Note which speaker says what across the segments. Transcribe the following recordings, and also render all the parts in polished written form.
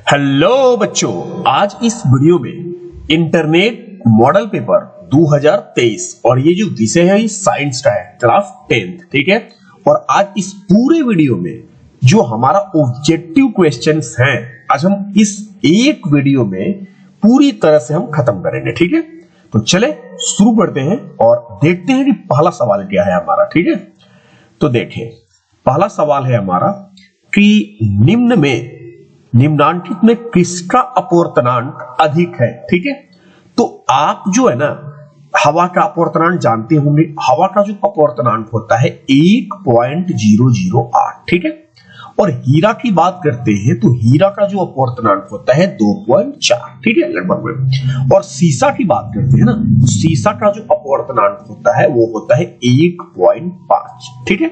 Speaker 1: Hello बच्चों, आज इस वीडियो में इंटरनेट मॉडल पेपर 2023 और ये जो विषय है ये साइंस का है, क्लास 10th। ठीक है। और आज इस पूरे वीडियो में जो हमारा ऑब्जेक्टिव क्वेश्चंस हैं, आज हम इस एक वीडियो में पूरी तरह से हम खत्म करेंगे। ठीक है, तो चले शुरू करते हैं और देखते हैं कि पहला सवाल क्या है हमारा। ठीक है, तो देखें, पहला सवाल है हमारा कि निम्नांकित में किसका अपवर्तनांक अधिक है। ठीक है, तो आप जो है ना हवा का अपवर्तनांक जानते होंगे। हवा का जो अपवर्तनांक होता है 1.008। ठीक है, और हीरा की बात करते हैं तो हीरा का जो अपवर्तनांक होता है 2.4। ठीक है, लगभग में। और सीसा की बात करते हैं ना तो सीसा का जो अपवर्तनांक होता है वो होता है 1.5। ठीक है,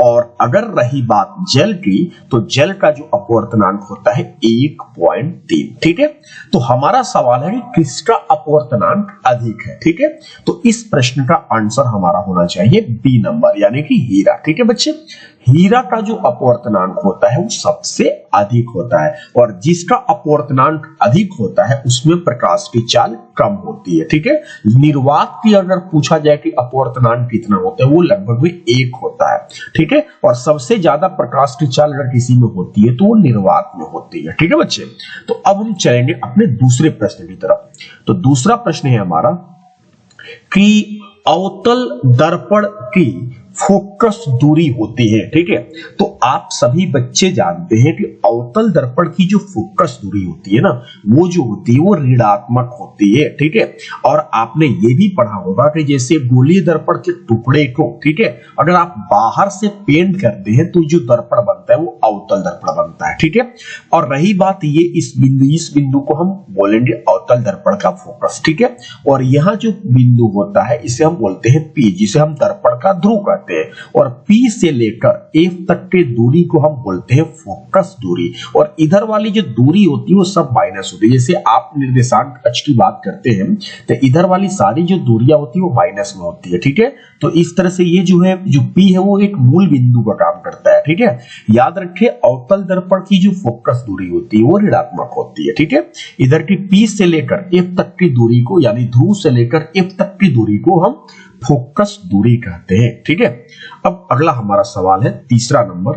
Speaker 1: और अगर रही बात जल की तो जल का जो अपवर्तनांक होता है 1.3। ठीक है, तो हमारा सवाल है कि किसका अपवर्तनांक अधिक है। ठीक है, तो इस प्रश्न का आंसर हमारा होना चाहिए बी नंबर, यानी कि हीरा। ठीक है बच्चे, हीरा का जो अपवर्तनांक होता है वो सबसे अधिक होता है, और जिसका अपवर्तनांक अधिक होता है उसमें प्रकाश की चाल कम होती है। ठीक है, निर्वात की अगर पूछा जाए कि अपवर्तनांक कितना होता है वो लगभग में 1 होता है। ठीक है, और सबसे ज्यादा प्रकाश की चाल अगर किसी में होती है तो वो निर्वात में होती है। ठीक है बच्चे, तो अब हम चलेंगे अपने दूसरे प्रश्न की तरफ। तो दूसरा प्रश्न है हमारा कि अवतल दर्पण की फोकस दूरी होती है। ठीक है, तो आप सभी बच्चे जानते हैं कि अवतल दर्पण की जो फोकस दूरी होती है ना वो जो होती है वो ऋणात्मक होती है। ठीक है, और आपने ये भी पढ़ा होगा कि जैसे गोलीय दर्पण के टुकड़े को, ठीक है, अगर आप बाहर से पेंट करते हैं तो जो दर्पण बनता है वो अवतल दर्पण बनता है। ठीक है, और रही बात ये इस बिंदु को हम बोलेंगे अवतल दर्पण का फोकस। ठीक है, और यहाँ जो बिंदु होता है इसे हम बोलते हैं पी, जिसे हम दर्पण का ध्रुव कहते हैं, और P से लेकर F तक के दूरी को हम बोलते हैं फोकस दूरी। और इधर वाली जो दूरी होती है वो सब माइनस होती है। जैसे आप निर्देशांक अक्ष की बात करते हैं तो इधर वाली सारी जो दूरियां होती है वो माइनस में होती है। ठीक है, तो इस तरह से ये जो है जो P है वो एक मूल बिंदु का काम करता है। ठीक है, याद रखिए अवतल दर्पण की जो फोकस दूरी होती है वो ऋणात्मक होती है। ठीक है, इधर की P से लेकर F तक की दूरी को, यानी ध्रुव से लेकर F तक की दूरी को हम फोकस दूरी कहते हैं। ठीक है, अब अगला हमारा सवाल है तीसरा नंबर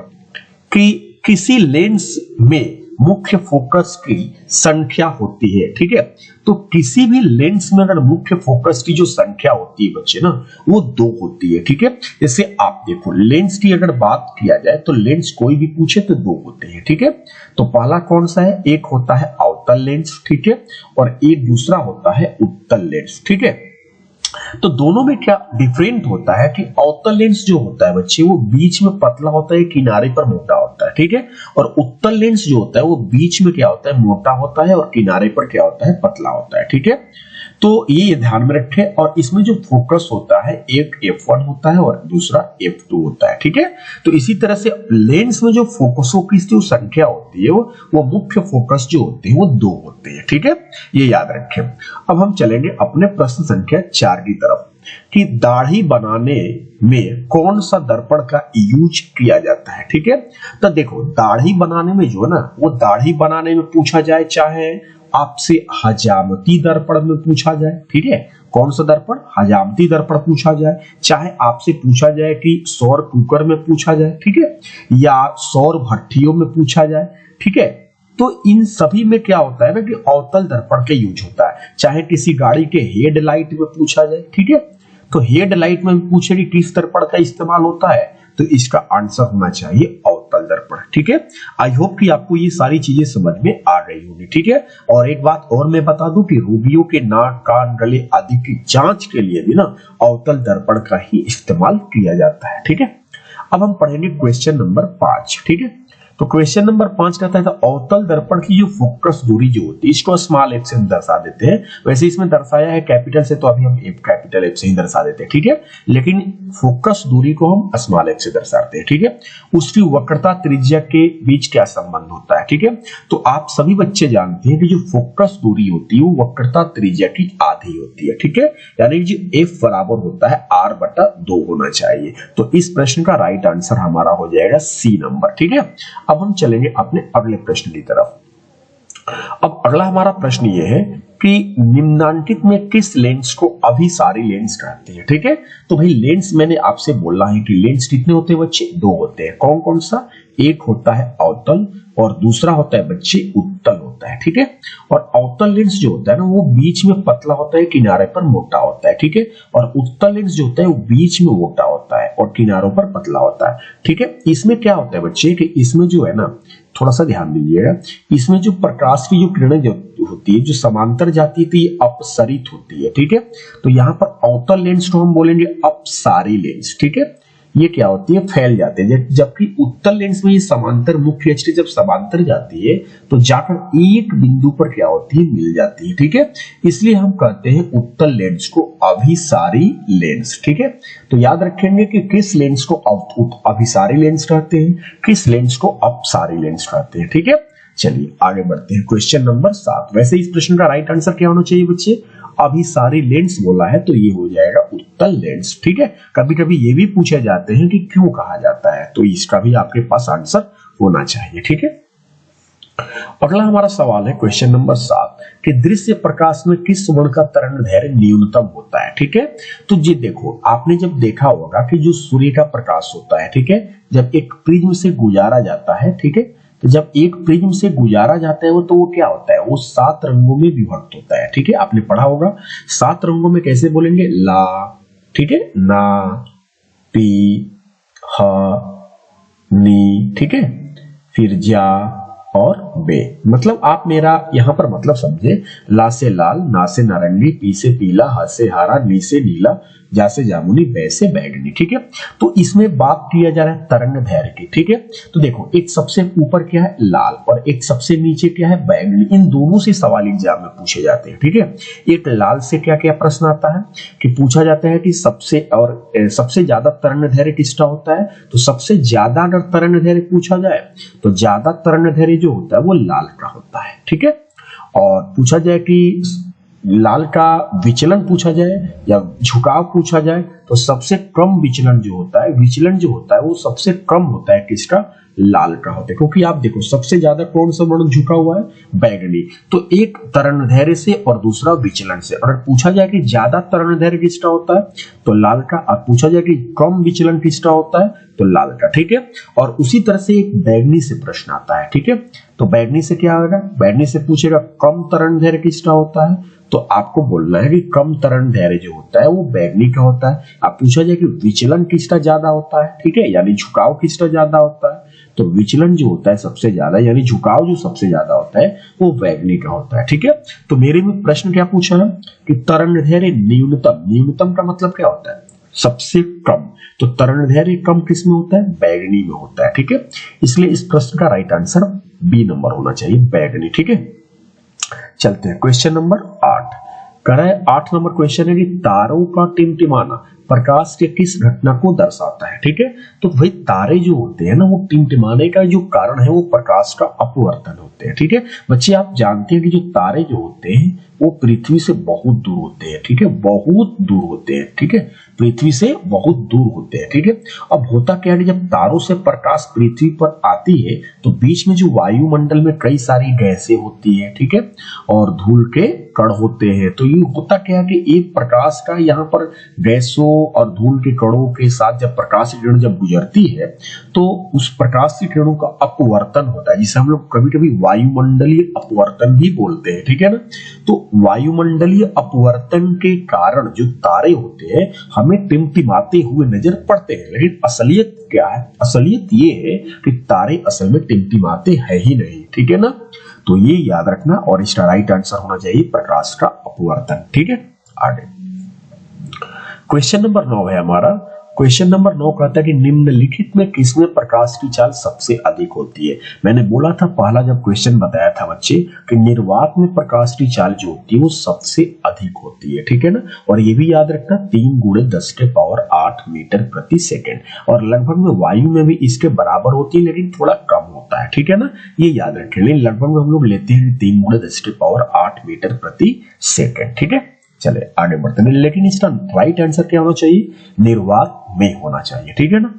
Speaker 1: कि किसी लेंस में मुख्य फोकस की संख्या होती है। ठीक है, तो किसी भी लेंस में अगर मुख्य फोकस की जो संख्या होती है बच्चे ना वो 2 होती है। ठीक है, जैसे आप देखो लेंस की अगर बात किया जाए तो लेंस कोई भी पूछे तो 2 होते हैं। ठीक है, तो पहला कौन सा है, एक होता है अवतल लेंस। ठीक है, और एक दूसरा होता है उत्तल लेंस। ठीक है, तो दोनों में क्या डिफरेंट होता है कि अवतल लेंस जो होता है बच्चे वो बीच में पतला होता है, किनारे पर मोटा होता है। ठीक है, और उत्तल लेंस जो होता है वो बीच में क्या होता है, मोटा होता है, और किनारे पर क्या होता है, पतला होता है। ठीक है, तो ये ध्यान में रखें। और इसमें जो फोकस होता है एक F1 होता है और दूसरा F2 होता है। ठीक है, तो इसी तरह से लेंस में जो फोकसों की जो संख्या होती है वो मुख्य फोकस जो होते हैं वो 2 होते हैं। ठीक है, ये याद रखें। अब हम चलेंगे अपने प्रश्न संख्या 4 की तरफ कि दाढ़ी बनाने में कौन सा दर्पण का यूज किया जाता है। ठीक है, तो देखो दाढ़ी बनाने में जो है ना वो दाढ़ी बनाने में पूछा जाए, चाहे आपसे हजामती दर्पण में पूछा जाए। ठीक है, कौन सा दर्पण, हजामती दर्पण पूछा जाए, चाहे आपसे पूछा जाए कि सौर कुकर में पूछा जाए। ठीक है, या सौर भट्टियों में पूछा जाए। ठीक है, तो इन सभी में क्या होता है ना कि अवतल दर्पण का यूज होता है। चाहे किसी गाड़ी के हेडलाइट में पूछा जाए। ठीक है, तो हेडलाइट में पूछे कि किस दर्पण का इस्तेमाल होता है तो इसका आंसर होना चाहिए अवतल दर्पण। ठीक है, आई होप कि आपको ये सारी चीजें समझ में आ गई होगी। ठीक है, और एक बात और मैं बता दूं कि रोगियों के नाक, कान, गले आदि की जांच के लिए भी ना अवतल दर्पण का ही इस्तेमाल किया जाता है। ठीक है, अब हम पढ़ेंगे क्वेश्चन नंबर 5। ठीक है, तो क्वेश्चन नंबर 5 कहता है अवतल दर्पण की जो फोकस दूरी जो होती है इसको स्मॉल f से हम दर्शा देते हैं। वैसे इसमें दर्शाया है कैपिटल से तो अभी हम कैपिटल F से ही दर्शा देते हैं। ठीक है, लेकिन फोकस दूरी को हम स्मॉल f से दर्शाते हैं। ठीक है, उसकी वक्रता त्रिज्या के बीच क्या संबंध होता है। ठीक है, तो आप सभी बच्चे जानते हैं कि जो फोकस दूरी होती है वो वक्रता त्रिज्या की आधी होती है। ठीक है, यानी जो f बराबर होता है r/2 होना चाहिए। तो इस प्रश्न का राइट आंसर हमारा हो जाएगा सी नंबर। ठीक है, अब हम चलेंगे अपने अगले प्रश्न की तरफ। अब अगला हमारा प्रश्न ये है कि निम्नांकित में किस लेंस को अभिसारी लेंस कहते हैं। ठीक है, तो भाई लेंस मैंने आपसे बोला है कि लेंस कितने होते हैं बच्चे, दो होते हैं। कौन कौन सा, एक होता है अवतल और दूसरा होता है बच्चे उत्तल होता है। ठीक है, और अवतल लेंस जो होता है ना वो बीच में पतला होता है, किनारे पर मोटा होता है। ठीक है, और उत्तल लेंस जो होता है वो बीच में मोटा होता है और किनारों पर पतला होता है। ठीक है, इसमें क्या होता है बच्चे कि इसमें जो है ना, थोड़ा सा ध्यान दीजिएगा, इसमें जो प्रकाश की जो किरणें जो होती है जो समांतर जाती है तो ये अपसरित होती है। ठीक है, तो यहाँ पर अवतल लेंस को हम बोलेंगे अपसारी लेंस। ठीक है, ये क्या होती है, फैल जाते हैं, जबकि उत्तल लेंस में ये समांतर मुख्य अक्ष जब समांतर जाती है तो जाकर एक बिंदु पर क्या होती है, मिल जाती है। ठीक है, इसलिए हम कहते हैं उत्तल लेंस को अभिसारी लेंस। ठीक है, तो याद रखेंगे कि किस लेंस को अभिसारी लेंस कहते हैं, किस लेंस को अपसारी लेंस कहते हैं। ठीक है, चलिए आगे बढ़ते हैं। Question number 7। वैसे इस प्रश्न का राइट आंसर क्या होना चाहिए बच्चे, अभिसारी लेंस बोला है तो ये हो जाएगा उत्तल लेंस। ठीक है, कभी कभी ये भी पूछे जाते हैं कि क्यों कहा जाता है, तो इसका भी आपके पास आंसर होना चाहिए। ठीक है, अगला हमारा सवाल है क्वेश्चन नंबर 7 कि दृश्य प्रकाश में किस वर्ण का तरंगदैर्घ्य न्यूनतम होता है। ठीक है, तो जी देखो, आपने जब देखा होगा कि जो सूर्य का प्रकाश होता है, ठीक है, जब एक प्रिज्म से गुजारा जाता है, ठीक है, तो जब एक प्रिज्म से गुजारा जाता है वो तो वो क्या होता है, वो 7 रंगों में विभक्त होता है। ठीक है, आपने पढ़ा होगा 7 रंगों में कैसे बोलेंगे, ला, ठीक है, ना, पी, ह, नी, ठीक है, फिर जा और बे। मतलब आप मेरा यहां पर मतलब समझे, ला से लाल, ना से नारंगी, पी से पीला, ह से हरा, नी से नीला, जा से जामुनी, बे से बैगनी। ठीक है, तो इसमें बात किया जा रहा है तरंगदैर्घ्य की। ठीक है, तो देखो एक सबसे ऊपर क्या है, लाल, और एक सबसे नीचे क्या है, बैगनी। इन दोनों से सवाल एग्जाम में पूछे जाते हैं। ठीक है, एक लाल से क्या क्या प्रश्न आता है कि पूछा जाता है कि सबसे ज्यादा तरंगदैर्घ्य किसका होता है, तो सबसे ज्यादा अगर तरंगदैर्घ्य पूछा जाए तो ज्यादा तरंगदैर्घ्य जो होता है वो लाल का होता है। ठीक है, और पूछा जाए कि लाल का विचलन पूछा जाए या झुकाव पूछा जाए तो सबसे कम विचलन जो होता है वो सबसे कम होता है किसका, लाल का होता है। क्योंकि आप देखो सबसे ज्यादा कौन सा वर्ण झुका हुआ है, बैगनी। तो एक तरंगदैर्घ्य से और दूसरा विचलन से। अगर पूछा जाए कि ज्यादा तरंगदैर्घ्य किसका होता है तो लाल का, और पूछा जाए कि कम विचलन किसका होता है तो लाल का। ठीक है, और उसी तरह से एक बैगनी से प्रश्न आता है। ठीक है, तो बैगनी से क्या होगा, बैगनी से पूछेगा कम तरंगदैर्घ्य किसका होता है, तो आपको बोलना है कि कम तरंगदैर्घ्य जो होता है वो बैगनी का होता है। अब पूछा जाए कि विचलन किसका ज्यादा होता है, ठीक है, यानी झुकाव किसका ज्यादा होता है, तो विचलन जो होता है सबसे ज्यादा, यानी झुकाव जो सबसे ज्यादा होता है वो बैगनी का होता है। ठीक है, तो मेरे में प्रश्न क्या पूछा है कि तरंगदैर्घ्य न्यूनतम, न्यूनतम का मतलब क्या होता है, सबसे कम, तो तरंगदैर्घ्य कम किस में होता है, बैगनी में होता है। ठीक है, इसलिए इस प्रश्न का राइट आंसर बी नंबर होना चाहिए, बैगनी। ठीक है, चलते हैं क्वेश्चन नंबर 8। कह रहा है 8 नंबर क्वेश्चन है कि तारों का टिमटिमाना प्रकाश के किस घटना को दर्शाता है। ठीक है, तो भाई तारे जो होते हैं ना वो टिमटिमाने का जो कारण है वो प्रकाश का अपवर्तन होते हैं। ठीक है बच्चे, आप जानते हैं कि जो तारे जो होते हैं वो पृथ्वी से बहुत दूर होते हैं। ठीक है, बहुत दूर होते हैं। ठीक है, पृथ्वी से बहुत दूर होते हैं। ठीक है, अब होता क्या है कि जब तारों से प्रकाश पृथ्वी पर आती है तो बीच में जो वायुमंडल में कई सारी गैसें होती है, ठीक है, और धूल के कण होते हैं। तो ये होता क्या है कि एक प्रकाश का यहाँ पर गैसों और धूल के कणों के साथ जब प्रकाश की किरण जब गुजरती है तो उस प्रकाश की किरणों का अपवर्तन होता है, जिसे हम लोग कभी कभी वायुमंडलीय अपवर्तन भी बोलते हैं। ठीक है ना, तो वायुमंडलीय अपवर्तन के कारण जो तारे होते हैं हमें टिमटिमाते हुए नजर पड़ते हैं, लेकिन असलियत क्या है, असलियत ये है कि तारे असल में टिमटिमाते हैं ही नहीं। ठीक है ना, तो ये याद रखना और इसका राइट आंसर होना चाहिए प्रकाश का अपवर्तन। ठीक है, आगे क्वेश्चन नंबर 9 है हमारा। क्वेश्चन नंबर 9 कहता है कि निम्नलिखित में किसमें प्रकाश की चाल सबसे अधिक होती है। मैंने बोला था पहला जब क्वेश्चन बताया था बच्चे कि निर्वात में प्रकाश की चाल जो होती है वो सबसे अधिक होती है। ठीक है ना, और ये भी याद रखना 3 × 10⁸ मीटर प्रति सेकेंड, और लगभग में वायु में भी इसके बराबर होती है लेकिन थोड़ा कम होता है। ठीक है ना, ये याद रखें, लेकिन लगभग में हम लोग लेते हैं 3 × 10⁸ मीटर प्रति सेकेंड। ठीक है, चले आगे बढ़ते हैं, लेकिन इसका राइट आंसर क्या होना चाहिए, निर्वात में होना चाहिए। ठीक है ना,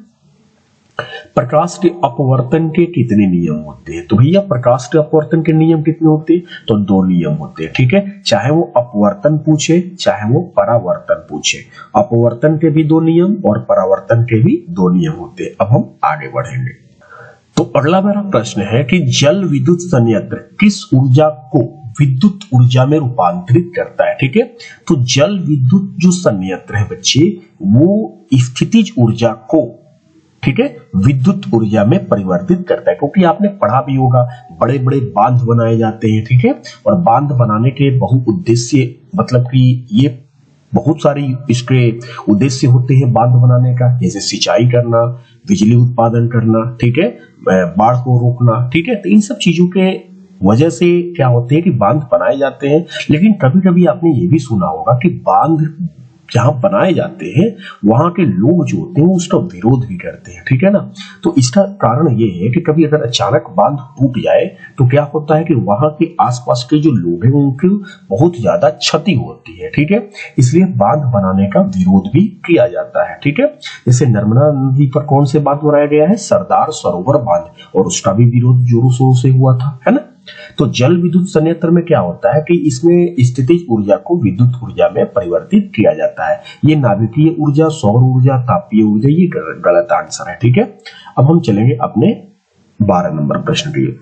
Speaker 1: प्रकाश के अपवर्तन के कितने नियम होते हैं? तो भैया प्रकाश के अपवर्तन के नियम कितने होते हैं? तो 2 नियम होते हैं, ठीक है। चाहे वो अपवर्तन पूछे चाहे वो परावर्तन पूछे, अपवर्तन के भी 2 नियम और परावर्तन के भी 2 नियम होते हैं। अब हम आगे बढ़ेंगे। तो अगला मेरा प्रश्न है कि जल विद्युत संयंत्र किस ऊर्जा को विद्युत ऊर्जा में रूपांतरित करता है, ठीक है। तो जल विद्युत जो संयंत्र है बच्चे, वो स्थितिज ऊर्जा को, ठीक है, विद्युत ऊर्जा में परिवर्तित करता है। क्योंकि आपने पढ़ा भी होगा, बड़े बड़े बांध बनाए जाते हैं, ठीक है, और बांध बनाने के बहुउद्देश्य, मतलब कि ये बहुत सारी इसके उद्देश्य होते हैं बांध बनाने का, जैसे सिंचाई करना, बिजली उत्पादन करना, ठीक है, बाढ़ को रोकना, ठीक है। तो इन सब चीजों के वजह से क्या होते हैं कि बांध बनाए जाते हैं। लेकिन कभी कभी आपने ये भी सुना होगा कि बांध जहां बनाए जाते हैं वहां के लोग जो होते हैं वो उसका विरोध भी करते हैं, ठीक है ना। तो इसका कारण ये है कि कभी अगर अचानक बांध टूट जाए तो क्या होता है कि वहां के आसपास के जो लोग हैं उनकी बहुत ज्यादा क्षति होती है, ठीक है। इसलिए बांध बनाने का विरोध भी किया जाता है, ठीक है। जैसे नर्मदा नदी पर कौन से बांध बनाया गया है? सरदार सरोवर बांध, और उसका भी विरोध जोरों शोरों से हुआ था, है ना। तो जल विद्युत संयंत्र में क्या होता है कि इसमें स्थितिज ऊर्जा को विद्युत ऊर्जा में परिवर्तित किया जाता है। ये नाभिकीय ऊर्जा, सौर ऊर्जा, तापीय ऊर्जा, ये गलत आंसर है, ठीक है। अब हम चलेंगे अपने 12 नंबर प्रश्न के लिए।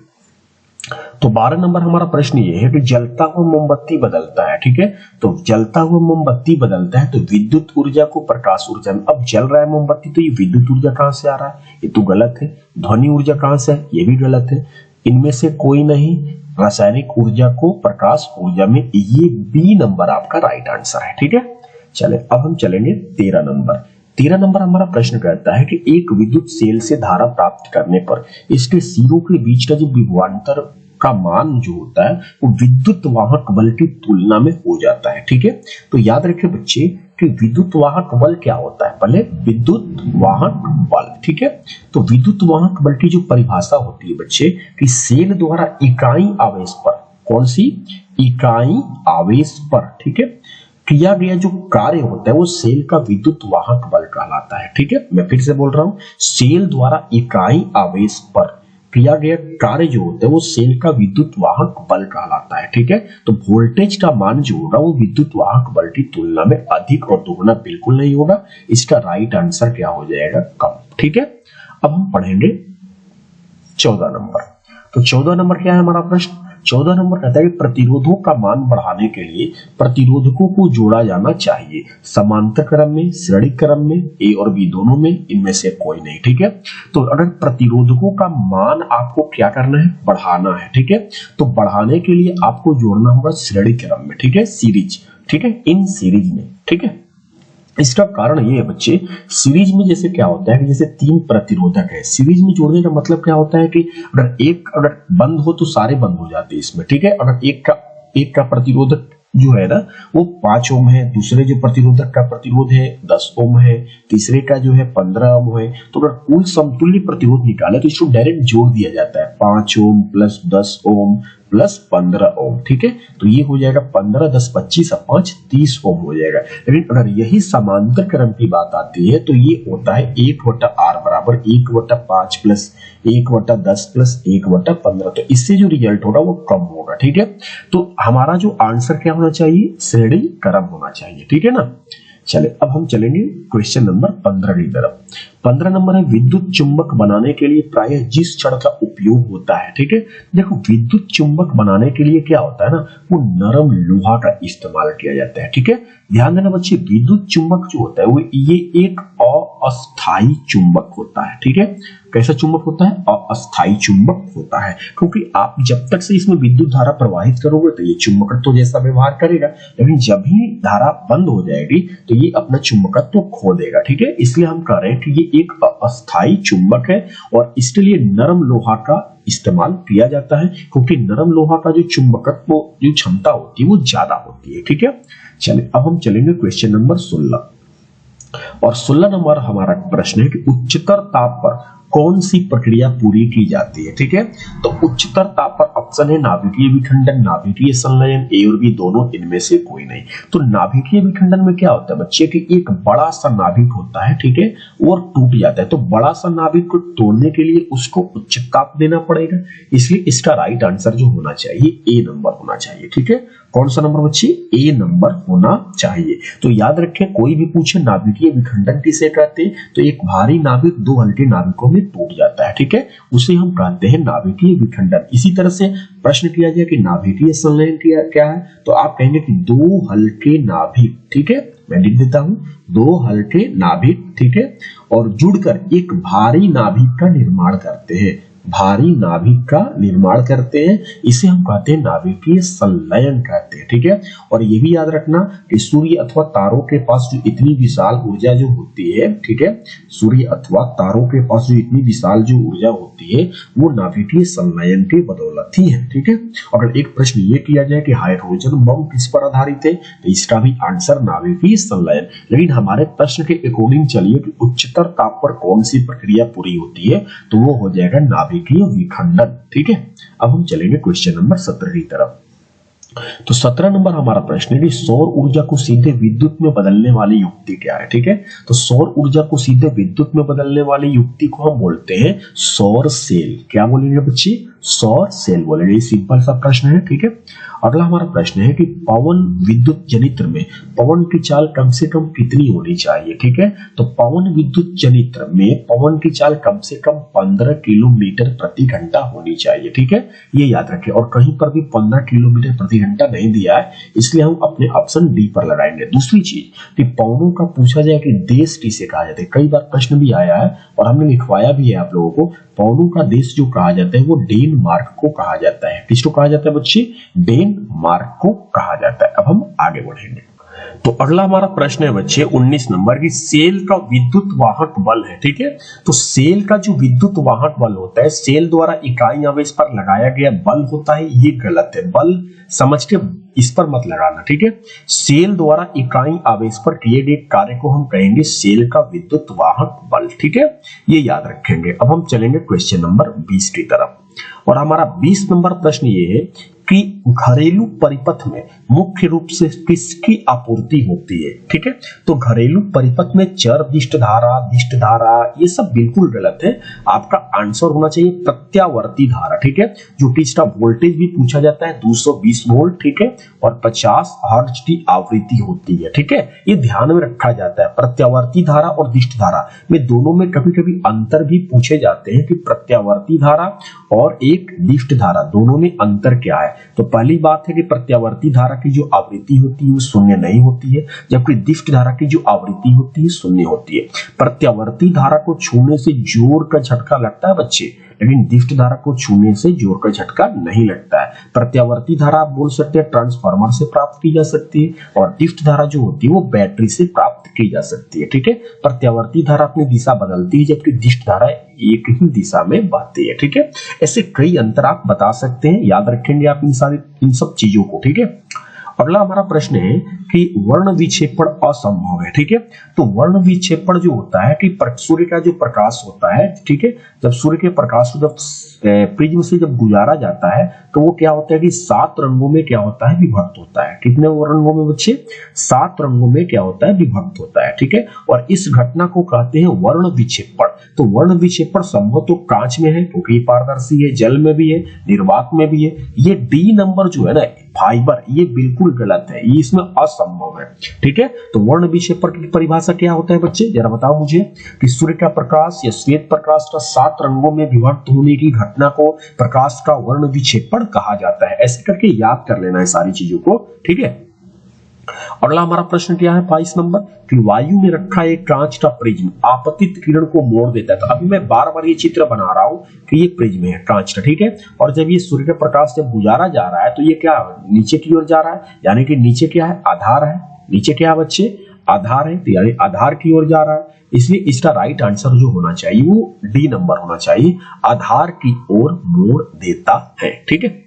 Speaker 1: तो 12 नंबर हमारा प्रश्न ये है कि जलता हुआ मोमबत्ती बदलता है, ठीक है। तो जलता हुआ मोमबत्ती बदलता है तो विद्युत ऊर्जा को प्रकाश ऊर्जा में। अब जल रहा है मोमबत्ती तो ये विद्युत ऊर्जा कहां से आ रहा है? ये तो गलत है। ध्वनि ऊर्जा कहां से है? ये भी गलत है। इनमें से कोई नहीं। रासायनिक ऊर्जा को प्रकाश ऊर्जा में, ये बी नंबर आपका राइट आंसर है, ठीक है। चले अब हम चलेंगे 13 नंबर। 13 नंबर हमारा प्रश्न कहता है कि एक विद्युत सेल से धारा प्राप्त करने पर इसके सिरों के बीच का जो विभवांतर का मान जो होता है वो विद्युत वाहक बल की तुलना में हो जाता है, ठीक है। तो याद रखिए बच्चे कि विद्युत वाहक बल क्या होता है? पहले विद्युत वाहक बल, ठीक है। तो विद्युत वाहक बल की जो परिभाषा होती है बच्चे कि सेल द्वारा इकाई आवेश पर, कौन सी? इकाई आवेश पर, ठीक है, किया गया जो कार्य होता है वो सेल का विद्युत वाहक बल कहलाता है, ठीक है। मैं फिर से बोल रहा हूं, सेल द्वारा इकाई आवेश पर किया गया कार्य जो होता है वो सेल का विद्युत वाहक बल कहलाता है, ठीक है। तो वोल्टेज का मान जो होगा वो विद्युत वाहक बल की तुलना में अधिक और दोगुना बिल्कुल नहीं होगा। इसका राइट आंसर क्या हो जाएगा? कम, ठीक है। अब हम पढ़ेंगे 14 नंबर। तो 14 नंबर क्या है हमारा प्रश्न? 14 नंबर कहता है कि प्रतिरोधों का मान बढ़ाने के लिए प्रतिरोधकों को जोड़ा जाना चाहिए, समांतर क्रम में, श्रेणी क्रम में, ए और बी दोनों में, इनमें से कोई नहीं, ठीक है। तो अगर प्रतिरोधकों का मान आपको क्या करना है? बढ़ाना है, ठीक है। तो बढ़ाने के लिए आपको जोड़ना होगा श्रेणी क्रम में, ठीक है, सीरीज, ठीक है, इन सीरीज में, ठीक है। इसका कारण ये है बच्चे, सीरीज में जैसे क्या होता है कि जैसे 3 प्रतिरोधक है, सीरीज में जोड़ने का मतलब क्या होता है कि अगर बंद हो तो सारे बंद हो जाते हैं इसमें, ठीक है। अगर एक का प्रतिरोधक जो है ना वो 5 ओम है, दूसरे जो प्रतिरोधक का प्रतिरोध है 10 ओम है, तीसरे का जो है 15 ओम है, तो अगर कुल समतुल्य प्रतिरोध निकाले तो इसको डायरेक्ट जोड़ दिया जाता है, 5 ओम प्लस 10 ओम प्लस 15 ओम, ठीक है। तो ये हो जाएगा 15 10 25 और 5 30 ओम हो जाएगा। लेकिन अगर यही समांतर क्रम की बात आती है तो ये होता है 1/r बराबर 1/5 प्लस 1/10 प्लस 1/15। तो इससे जो रिजल्ट होगा वो कम होगा, ठीक है। तो हमारा जो आंसर क्या होना चाहिए? श्रेणी क्रम होना चाहिए, ठीक है ना। चले अब हम चलेंगे क्वेश्चन नंबर 15 की तरफ। 15 नंबर है विद्युत चुंबक बनाने के लिए प्रायः जिस छड़ का उपयोग होता है, ठीक है। देखो विद्युत चुंबक बनाने के लिए क्या होता है ना, वो नरम लोहा का इस्तेमाल किया जाता है, ठीक है। ध्यान देना बच्चे, विद्युत चुंबक जो होता है वो ये एक अस्थायी चुंबक होता है, ठीक है। कैसा चुंबक होता है? अस्थायी चुंबक होता है, क्योंकि आप जब तक से इसमें विद्युत धारा प्रवाहित करोगे तो ये चुंबकत्व जैसा व्यवहार करेगा, लेकिन जब ही धारा बंद हो जाएगी तो ये अपना चुंबकत्व खो देगा, ठीक है। इसलिए हम कह रहे हैं कि ये एक अस्थायी चुंबक है और इसके लिए नरम लोहा का इस्तेमाल किया जाता है, क्योंकि नरम लोहा का जो चुंबकत्व जो क्षमता होती है वो ज्यादा होती है, ठीक है। चलिए अब हम चलेंगे क्वेश्चन नंबर 16 और 16 नंबर हमारा प्रश्न है कि उच्चतर ताप पर कौन सी प्रक्रिया पूरी की जाती है, ठीक है। तो उच्चतर ताप पर ऑप्शन है नाभिकीय विखंडन, नाभिकीय संलयन, ए और बी दोनों, इनमें से कोई नहीं। तो नाभिकीय विखंडन में क्या होता है बच्चे कि एक बड़ा सा नाभिक होता है, ठीक है, और टूट जाता है। तो बड़ा सा नाभिक को तोड़ने के लिए उसको उच्च ताप देना पड़ेगा, इसलिए इसका राइट आंसर जो होना चाहिए ए नंबर होना चाहिए, ठीक है। कौन सा नंबर बच्चे, ए नंबर होना चाहिए। तो याद रखें, कोई भी पूछे नाभिकीय विखंडन किसे कहते हैं, तो एक भारी नाभिक दो हल्के नाभिकों में टूट जाता है, ठीक है, उसे हम कहते हैं नाभिकीय विखंडन। इसी तरह से प्रश्न किया जाए कि नाभिकीय संलयन क्या है, तो आप कहेंगे कि दो हल्के नाभिक, ठीक है, मैं लिख देता हूं, दो हल्के नाभिक, ठीक है, और जुड़कर एक भारी नाभिक का निर्माण करते हैं, भारी नाभिक का निर्माण करते हैं, इसे हम कहते हैं नाभिकीय संलयन कहते हैं, ठीक है। और ये भी याद रखना कि सूर्य अथवा तारों के पास जो इतनी विशाल ऊर्जा जो होती है, ठीक है, सूर्य अथवा तारों के पास जो इतनी विशाल जो ऊर्जा होती है वो नाभिकीय संलयन के बदौलत ही है, ठीक है। अगर एक प्रश्न ये किया जाए कि हाइड्रोजन बम किस पर आधारित है, तो इसका भी आंसर नाभिकीय संलयन। लेकिन हमारे प्रश्न के अकॉर्डिंग चलिए कि उच्चतर ताप पर कौन सी प्रक्रिया पूरी होती है, तो वो हो जाएगा नाभिकीय विखंडन, ठीक है। अब हम चलेंगे क्वेश्चन नंबर 17 की तरफ। तो 17 नंबर हमारा प्रश्न है कि सौर ऊर्जा को सीधे विद्युत में बदलने वाली युक्ति क्या है, ठीक है। तो सौर ऊर्जा को सीधे विद्युत में बदलने वाली युक्ति को हम बोलते हैं सौर सेल। क्या बोलेंगे बच्चे, सौर सेल बोलेंगे। सिंपल सा प्रश्न है, ठीक है। अगला हमारा प्रश्न है कि पवन विद्युत जनित्र में पवन की चाल कम से कम कितनी होनी चाहिए, ठीक है। तो पवन विद्युत जनित्र में पवन की चाल कम से कम 15 किलोमीटर प्रति घंटा होनी चाहिए, ठीक है, ये याद रखें। और कहीं पर भी 15 किलोमीटर प्रति घंटा नहीं दिया है, इसलिए हम अपने ऑप्शन डी पर लगाएंगे। दूसरी चीज कि पवनों का पूछा जाए कि देश किसे कहा जाता है, कई बार प्रश्न भी आया है और हमने लिखवाया भी है आप लोगों को। पवनों का देश जो कहा जाता है वो डेनमार्क को कहा जाता है। किसको कहा जाता है बच्चे, डेनमार्क को कहा जाता है। अब हम आगे बढ़ेंगे। तो अगला हमारा प्रश्न है बच्चे 19 नंबर की, सेल का विद्युत वाहक बल है, ठीक है। तो सेल का जो विद्युत वाहक बल होता है, सेल द्वारा इकाई आवेश पर लगाया गया बल होता है, ये गलत है। बल समझ के इस पर मत लगाना, ठीक है। सेल द्वारा इकाई आवेश पर किए गए कार्य को हम कहेंगे सेल का विद्युत वाहक बल, ठीक है, ये याद रखेंगे। अब हम चलेंगे क्वेश्चन नंबर 20 की तरफ। और हमारा 20 नंबर प्रश्न ये है कि घरेलू परिपथ में मुख्य रूप से किसकी आपूर्ति होती है, ठीक है। तो घरेलू परिपथ में चर दिष्ट धारा ये सब बिल्कुल गलत है। आपका आंसर होना चाहिए प्रत्यावर्ती धारा, ठीक है, जो कि इसका वोल्टेज भी पूछा जाता है 220 वोल्ट, ठीक है, और 50 हर्ट्ज की आवृत्ति होती है, ठीक है, ये ध्यान में रखा जाता है। प्रत्यावर्ती धारा और दिष्ट धारा में दोनों में कभी कभी अंतर भी पूछे जाते हैं कि प्रत्यावर्ती धारा और एक दिष्ट धारा दोनों में अंतर क्या है। तो पहली बात है कि प्रत्यावर्ती धारा की जो आवृत्ति होती है वो शून्य नहीं होती है, जबकि दिष्ट धारा की जो आवृत्ति होती है शून्य होती है। प्रत्यावर्ती धारा को छूने से जोर का झटका लगता है बच्चे, लेकिन दिष्ट धारा को छूने से जोर का झटका नहीं लगता है। प्रत्यावर्ती धारा आप बोल सकते हैं ट्रांसफार्मर से प्राप्त की जा सकती है, और दिष्ट धारा जो होती है वो बैटरी से प्राप्त की जा सकती है, ठीक है। प्रत्यावर्ती धारा अपनी दिशा बदलती है, जबकि दिष्ट धारा एक ही दिशा में बहती है, ठीक है। ऐसे कई अंतर आप बता सकते हैं, याद रखेंगे आप इन सब चीजों को, ठीक है। अगला हमारा प्रश्न है कि वर्ण विक्षेपण असंभव है, ठीक है। तो वर्ण विक्षेपण जो होता है कि सूर्य का जो प्रकाश होता है, ठीक है, जब सूर्य के प्रकाश को जब प्रिज्म से जब गुजारा जाता है तो वो क्या होता है कि 7 रंगों में क्या होता है, विभक्त होता है। कितने रंगों में बच्चे, 7 रंगों में क्या होता है, विभक्त होता है, ठीक है। और इस घटना को कहते हैं वर्ण विक्षेपण। तो वर्ण विक्षेपण संभव तो कांच में है क्योंकि पारदर्शी है, जल में भी है, निर्वात में भी है। ये डी नंबर जो है ना फाइबर, ये बिल्कुल गलत है, ये इसमें असंभव है, ठीक है। तो वर्ण विक्षेपण की परिभाषा क्या होता है बच्चे, जरा बताओ मुझे, कि सूर्य का प्रकाश या श्वेत प्रकाश का 7 रंगों में विभक्त होने की घटना को प्रकाश का वर्ण विक्षेपण कहा जाता है। ऐसे करके याद कर लेना है सारी चीजों को, ठीक है। अगला हमारा प्रश्न क्या है 22 नंबर, कि वायु में रखा एक कांच का प्रिज्म आपतित किरण को मोड़ देता है। तो अभी मैं बार बार ये चित्र बना रहा हूं कि ये प्रिज्म है कांच का, ठीक है। और जब ये सूर्य का प्रकाश जब गुजारा जा रहा है तो ये क्या नीचे की ओर जा रहा है, यानी कि नीचे क्या है, आधार है। नीचे क्या बच्चे, आधार है, तो यानी आधार की ओर जा रहा है, इसलिए इसका राइट आंसर जो होना चाहिए वो डी नंबर होना चाहिए, आधार की ओर मोड़ देता है, ठीक है।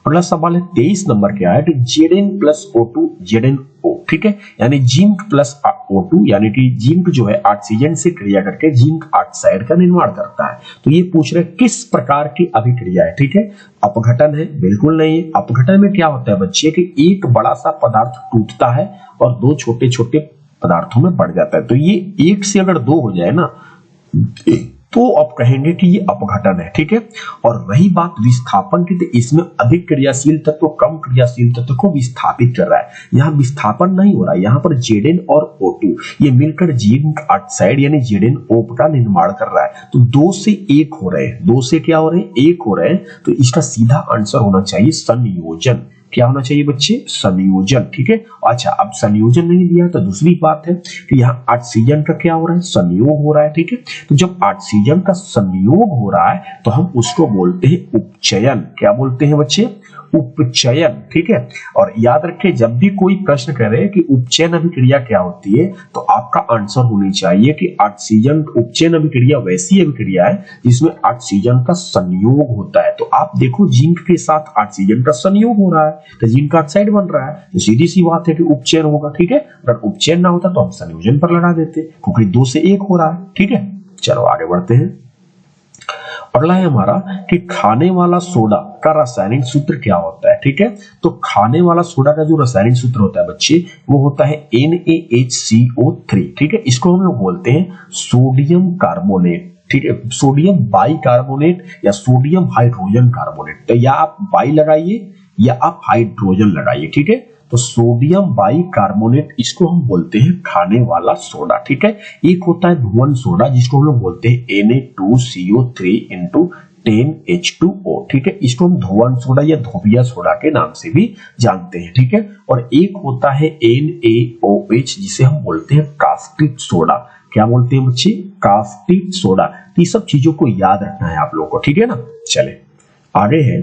Speaker 1: अगला सवाल है 23 नंबर क्या है कि Zn + O2 Zn O, ठीक है, यानी जिंक प्लस O2 यानी कि जिंक जो है ऑक्सीजन से क्रिया करके जिंक ऑक्साइड का निर्माण करता है। तो ये पूछ रहे किस प्रकार की अभिक्रिया है, ठीक है, अपघटन है? बिल्कुल नहीं। अपघटन में क्या होता है बच्चे कि एक बड़ा सा पदार्थ टूटता है और दो छोटे छोटे पदार्थों में बढ़ जाता है। तो ये एक से अगर दो हो जाए ना तो आप कहेंगे कि ये अपघटन है, ठीक है। और रही बात विस्थापन की, तो इसमें अधिक क्रियाशील तत्व कम क्रियाशील तत्व को विस्थापित कर रहा है। यहाँ विस्थापन नहीं हो रहा है, यहाँ पर Zn और O2 ये मिलकर जिंक ऑक्साइड यानी ZnO का निर्माण कर रहा है। तो दो से एक हो रहे हैं, दो से क्या हो रहे हैं, एक हो रहे हैं। तो इसका सीधा आंसर होना चाहिए संयोजन। क्या होना चाहिए बच्चे, संयोजन, ठीक है। अच्छा, अब संयोजन नहीं दिया तो दूसरी बात है कि यहाँ ऑक्सीजन का क्या हो रहा है, संयोग हो रहा है, ठीक है। तो जब ऑक्सीजन का संयोग हो रहा है तो हम उसको बोलते हैं उपचयन। क्या बोलते हैं बच्चे, उपचयन, ठीक है। और याद रखें जब भी कोई प्रश्न करे कि उपचयन अभिक्रिया क्या होती है तो आपका आंसर होनी चाहिए कि ऑक्सीजन उपचयन अभिक्रिया वैसी अभिक्रिया है जिसमें ऑक्सीजन का संयोग होता है। तो आप देखो जिंक के साथ ऑक्सीजन का संयोग हो रहा है तो जिंक ऑक्साइड बन रहा है, तो सीधी सी बात है कि उपचयन होगा, ठीक है। अगर उपचयन ना होता तो हम संयोजन पर लगा देते क्योंकि दो से एक हो रहा है, ठीक है। चलो आगे बढ़ते हैं। अगला है हमारा कि खाने वाला सोडा का रासायनिक सूत्र क्या होता है, ठीक है। तो खाने वाला सोडा का जो रासायनिक सूत्र होता है बच्चे वो होता है NaHCO3, ठीक है। इसको हम लोग बोलते हैं सोडियम कार्बोनेट, ठीक है, सोडियम बाई कार्बोनेट या सोडियम हाइड्रोजन कार्बोनेट। तो या आप बाई लगाइए या आप हाइड्रोजन लगाइए, ठीक है। तो सोडियम बाई कार्बोनेट इसको हम बोलते हैं खाने वाला सोडा, ठीक है। एक होता है धुवन सोडा जिसको हम लोग बोलते हैं Na2CO3 into 10H2O, ठीक है। इसको हम धुवन सोडा या धोबिया सोडा के नाम से भी जानते हैं, ठीक है। और एक होता है NaOH जिसे हम बोलते हैं कास्टिक सोडा। क्या बोलते हैं बच्चे, कास्टिक सोडा। तो ये सब चीजों को याद रखना है आप लोगों को, ठीक है ना। चले आगे है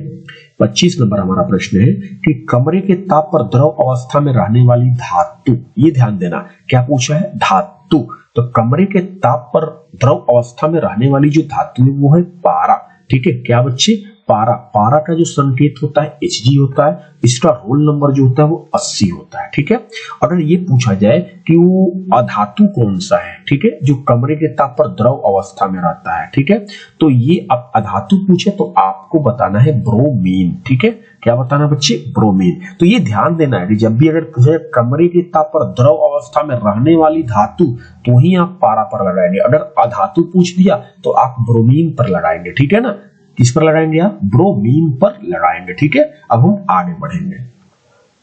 Speaker 1: 25 नंबर हमारा प्रश्न है कि कमरे के ताप पर द्रव अवस्था में रहने वाली धातु, ये ध्यान देना क्या पूछा है, धातु। तो कमरे के ताप पर द्रव अवस्था में रहने वाली जो धातु है वो है पारा, ठीक है। क्या बच्चे, पारा। पारा का जो संकेत होता है Hg होता है, इसका रोल नंबर जो होता है वो 80 होता है, ठीक है। अगर ये पूछा जाए कि वो अधातु कौन सा है, ठीक है, जो कमरे के ताप पर द्रव अवस्था में रहता है, ठीक है। तो ये अब अधातु पूछे तो आपको बताना है ब्रोमीन, ठीक है। क्या बताना बच्चे, ब्रोमीन। तो ये ध्यान देना है कि जब भी अगर पूछे कमरे के ताप पर द्रव अवस्था में रहने वाली धातु तो ही आप पारा पर लगाएंगे। अगर अधातु पूछ दिया तो आप ब्रोमीन पर लगाएंगे, ठीक है ना। किस पर लगाएंगे आप, ब्रोमीन पर लगाएंगे, ठीक है। अब हम आगे बढ़ेंगे।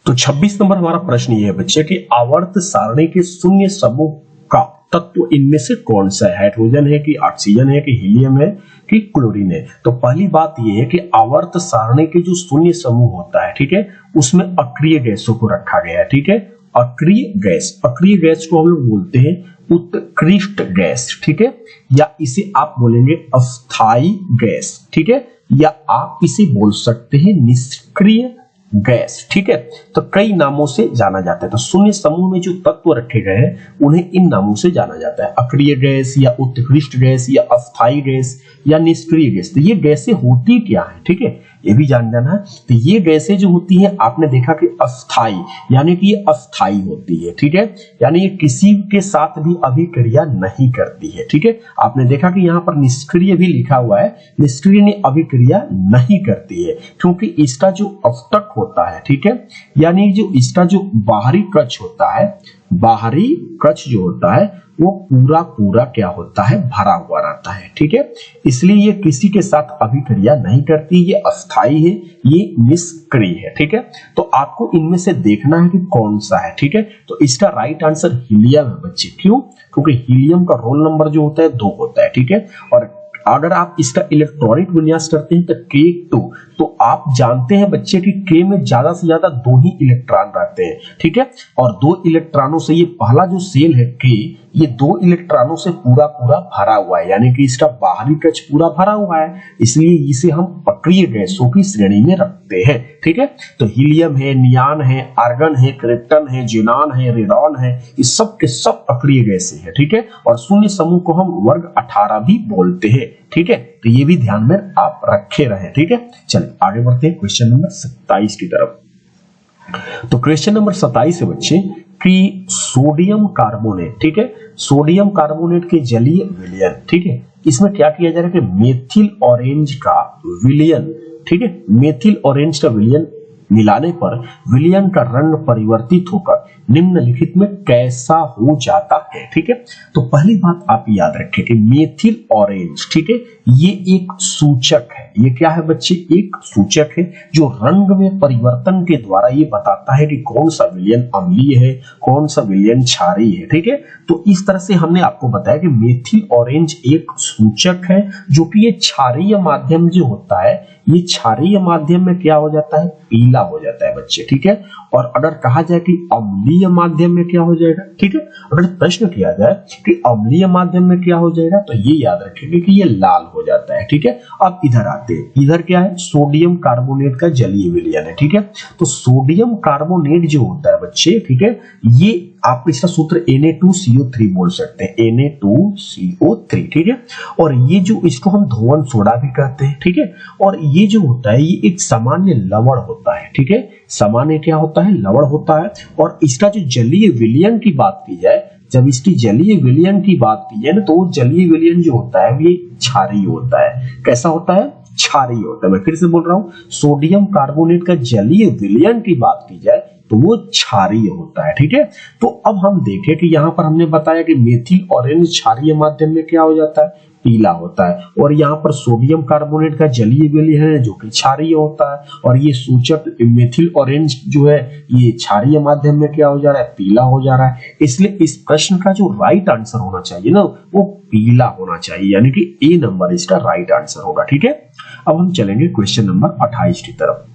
Speaker 1: तो 26 नंबर हमारा प्रश्न ये है बच्चे कि आवर्त सारणी के शून्य समूह का तत्व इनमें से कौन सा है, हाइड्रोजन है कि ऑक्सीजन है कि हीलियम है कि क्लोरीन है। तो पहली बात ये है कि आवर्त सारणी के जो शून्य समूह होता है, ठीक है, उसमें अक्रिय गैसों को रखा गया है, ठीक है। अक्रिय गैस, अक्रिय गैस को हम लोग बोलते हैं उत्कृष्ट गैस, ठीक है, या इसे आप बोलेंगे अस्थाई गैस, ठीक है, या आप इसे बोल सकते हैं निष्क्रिय गैस, ठीक है। तो कई नामों से जाना जाता है। तो शून्य समूह में जो तत्व रखे गए हैं उन्हें इन नामों से जाना जाता है, अक्रिय गैस या उत्कृष्ट गैस या अस्थाई गैस या निष्क्रिय गैस। तो ये गैसें होती क्या है, ठीक है, ये भी जान जाना है। तो ये गैसें जो होती हैं आपने देखा कि अस्थाई यानी कि ये अस्थाई होती है, ठीक है, यानी ये किसी के साथ भी अभिक्रिया नहीं करती है, ठीक है। आपने देखा कि यहाँ पर निष्क्रिय भी लिखा हुआ है, निष्क्रिय ने अभिक्रिया नहीं करती है क्योंकि इसका जो अवतक होता है, ठीक है, यानी जो इसका जो बाहरी कक्ष होता है, बाहरी कक्ष जो होता है वो पूरा पूरा क्या होता है, भरा हुआ रहता है, ठीक है। इसलिए ये किसी के साथ अभिक्रिया नहीं करती, ये अस्थाई है, ये निष्क्रिय है, ठीक है। तो आपको इनमें से देखना है कि कौन सा है, ठीक है। तो इसका राइट आंसर हीलियम है बच्चे। क्यों, क्योंकि हीलियम का रोल नंबर जो होता है 2 होता है, ठीक है। और अगर आप इसका इलेक्ट्रॉनिक विन्यास करते हैं तो K2, तो आप जानते हैं बच्चे कि K में ज्यादा से ज्यादा 2 ही इलेक्ट्रॉन रहते हैं, ठीक है। और 2 इलेक्ट्रॉनों से ये पहला जो सेल है K, ये 2 इलेक्ट्रॉनों से पूरा पूरा भरा हुआ है, यानी कि इसका बाहरी कक्ष पूरा भरा हुआ है, इसलिए इसे हम अक्रिय गैसों की श्रेणी में रखते हैं, ठीक है। तो हीलियम है, नियान है, आर्गन है, क्रिप्टन है, जिनान है, रेडॉन है, ये सब के सब अक्रिय गैसें हैं, ठीक है। और शून्य समूह को हम वर्ग 18 भी बोलते हैं, ठीक है। तो ये भी ध्यान में आप रखे रहे, ठीक है। चलिए आगे बढ़ते हैं क्वेश्चन नंबर 27 की तरफ। तो क्वेश्चन नंबर 27 है बच्चे कि सोडियम कार्बोनेट, ठीक है, सोडियम कार्बोनेट के जलीय विलयन, ठीक है, इसमें क्या किया जा रहा है कि मेथिल ऑरेंज का विलयन, ठीक है, मेथिल ऑरेंज का विलयन मिलाने पर विलयन का रंग परिवर्तित होकर निम्नलिखित में कैसा हो जाता है, ठीक है। तो पहली बात आप याद रखें कि मेथिल ऑरेंज, ठीक है, ये एक सूचक है। ये क्या है बच्चे? एक सूचक है जो रंग में परिवर्तन के द्वारा ये बताता है कि कौन सा विलयन अम्लीय है, कौन सा विलयन क्षारीय है, ठीक है। तो इस तरह से हमने आपको बताया कि मेथिल ऑरेंज एक सूचक है जो कि ये क्षारीय माध्यम जो होता है, ये क्षारीय माध्यम में क्या हो जाता है? पीला हो जाता है बच्चे, ठीक है। और अगर कहा जाए कि अम्लीय माध्यम में क्या हो जाएगा, ठीक है, अगर प्रश्न किया जाए कि अम्लीय माध्यम में क्या हो जाएगा, तो ये याद रखेंगे कि ये लाल हो जाता है, ठीक है। अब इधर आते हैं, इधर क्या है? सोडियम कार्बोनेट का जलीय विलयन है, ठीक है। तो सोडियम कार्बोनेट जो होता है बच्चे, ठीक है, ये आप इसका सूत्र Na2CO3 बोल सकते हैं, Na2CO3, ठीक है। और ये जो इसको हम धोवन सोडा भी कहते हैं, ठीक है। और ये जो होता है ये एक सामान्य लवण होता है, ठीक है, सामान्य क्या होता है? लवण होता है। और इसका जो जलीय विलयन की बात की जाए, जब इसकी जलीय विलयन की बात की जाए ना, तो जलीय विलयन जो होता है ये क्षारीय होता है। कैसा होता है? क्षारीय होता है। मैं फिर से बोल रहा हूं, सोडियम कार्बोनेट का जलीय विलयन की बात की जाए तो वो क्षारीय होता है, ठीक है। तो अब हम देखें कि यहाँ पर हमने बताया कि मेथिल ऑरेंज क्षारीय माध्यम में क्या हो जाता है? पीला होता है। और यहाँ पर सोडियम कार्बोनेट का जलीय विलयन है जो कि क्षारीय होता है। और ये सूचक मेथिल ऑरेंज जो है ये क्षारीय माध्यम में क्या हो जा रहा है? पीला हो जा रहा है। इसलिए इस प्रश्न का जो राइट आंसर होना चाहिए ना, वो पीला होना चाहिए, यानी कि ए नंबर इसका राइट आंसर होगा, ठीक है। अब हम चलेंगे क्वेश्चन नंबर 28 की तरफ।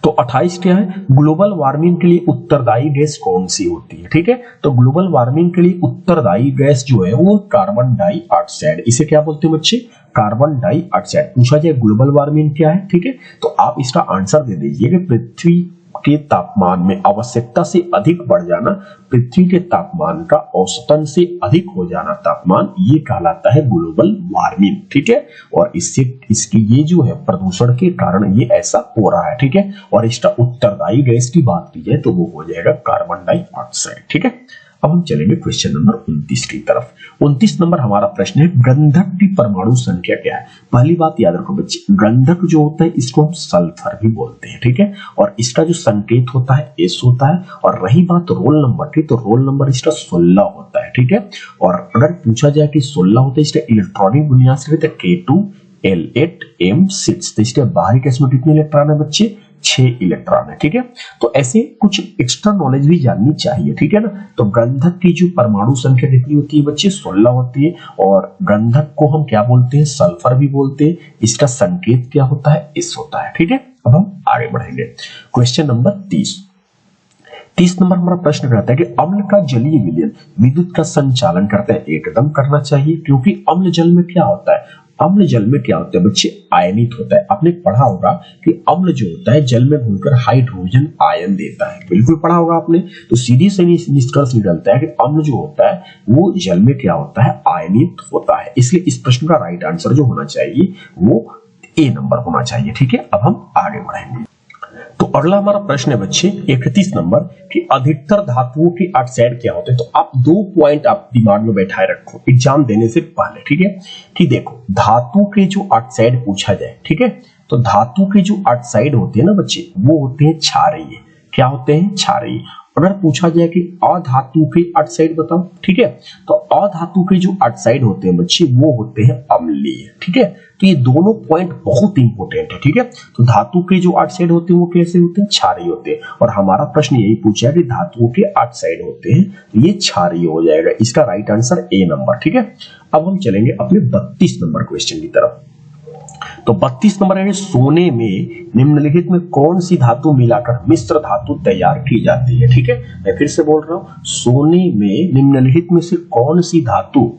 Speaker 1: तो 28 क्या है? ग्लोबल वार्मिंग के लिए उत्तरदायी गैस कौन सी होती है, ठीक है। तो ग्लोबल वार्मिंग के लिए उत्तरदायी गैस जो है वो कार्बन डाइऑक्साइड, इसे क्या बोलते हैं बच्चे? Carbon dioxide. पूछा जाए ग्लोबल वार्मिंग क्या है, ठीक है, तो आप इसका आंसर दे दीजिए कि पृथ्वी के तापमान में आवश्यकता से अधिक बढ़ जाना, पृथ्वी के तापमान का औसतन से अधिक हो जाना तापमान, ये कहलाता है ग्लोबल वार्मिंग, ठीक है। और इससे इसकी ये जो है प्रदूषण के कारण ये ऐसा हो रहा है, ठीक है। और इसका उत्तरदायी गैस की बात की जाए तो वो हो जाएगा कार्बन डाइऑक्साइड, ठीक है। अब हम चलेंगे क्वेश्चन नंबर 29 की तरफ। 29 नंबर हमारा प्रश्न है, गंधक की परमाणु संख्या क्या है? पहली बात याद रखो बच्चे, गंधक जो होता है इसको हम सल्फर भी बोलते हैं, ठीक है। और इसका जो संकेत होता है S होता है। और रही बात रोल नंबर की, तो रोल नंबर इसका 16 होता है, ठीक है। और अगर पूछा जाए कि 16 होता है, इसका इलेक्ट्रॉनिक बुनियाद से K2L8M6, तो इसके बाहरी केस में कितने इलेक्ट्रॉन है बच्चे? 6 इलेक्ट्रॉन है, ठीक है। तो ऐसे कुछ एक्स्ट्रा नॉलेज भी जाननी चाहिए, ठीक है ना। तो गंधक की जो परमाणु संख्या कितनी होती है बच्चे? 16 होती है। और गंधक को हम क्या बोलते हैं? सल्फर भी बोलते हैं। इसका संकेत क्या होता है? S होता है, ठीक है। अब हम आगे बढ़ेंगे क्वेश्चन नंबर 30 नंबर हमारा प्रश्न कहता है कि अम्ल का जलीय विलयन विद्युत का संचालन करता है? एकदम करना चाहिए, क्योंकि अम्ल जल में क्या होता है? अम्ल जल में क्या होता है बच्चे? आयनित होता है। आपने पढ़ा होगा कि अम्ल जो होता है जल में घुलकर हाइड्रोजन आयन देता है, बिल्कुल पढ़ा होगा आपने। तो सीधी से निष्कर्ष निकलता है कि अम्ल जो होता है वो जल में क्या होता है? आयनित होता है। इसलिए इस प्रश्न का राइट आंसर जो होना चाहिए वो ए नंबर होना चाहिए, ठीक है। अब हम आगे बढ़ेंगे। तो अगला हमारा प्रश्न है बच्चे 31 नंबर कि अधिकतर धातुओं के ऑक्साइड क्या होते हैं? तो आप 2 पॉइंट आप दिमाग में बैठाए रखो एग्जाम देने से पहले, ठीक है। कि देखो, धातु के जो ऑक्साइड पूछा जाए, ठीक है, तो धातु के जो ऑक्साइड होते हैं ना बच्चे, वो होते हैं क्षारीय। क्या होते हैं? क्षारीय। अगर पूछा जाए कि अधातु के ऑक्साइड बताओ, ठीक है, तो अधातु के जो ऑक्साइड होते हैं बच्चे वो होते हैं अम्लीय, ठीक है। तो ये दोनों पॉइंट बहुत इंपॉर्टेंट है, ठीक है। तो धातु के जो ऑक्साइड होते हैं वो कैसे होते हैं? क्षारीय होते हैं। और हमारा प्रश्न यही पूछा है कि धातुओं के ऑक्साइड होते हैं तो ये क्षारीय हो जाएगा। इसका राइट आंसर ए नंबर, ठीक है। अब हम चलेंगे अपने 32 नंबर क्वेश्चन की तरफ। तो 32 नंबर है, सोने में निम्नलिखित में कौन सी धातु मिलाकर मिश्र धातु तैयार की जाती है? ठीक है, मैं फिर से बोल रहा हूं, सोने में निम्नलिखित में से कौन सी धातु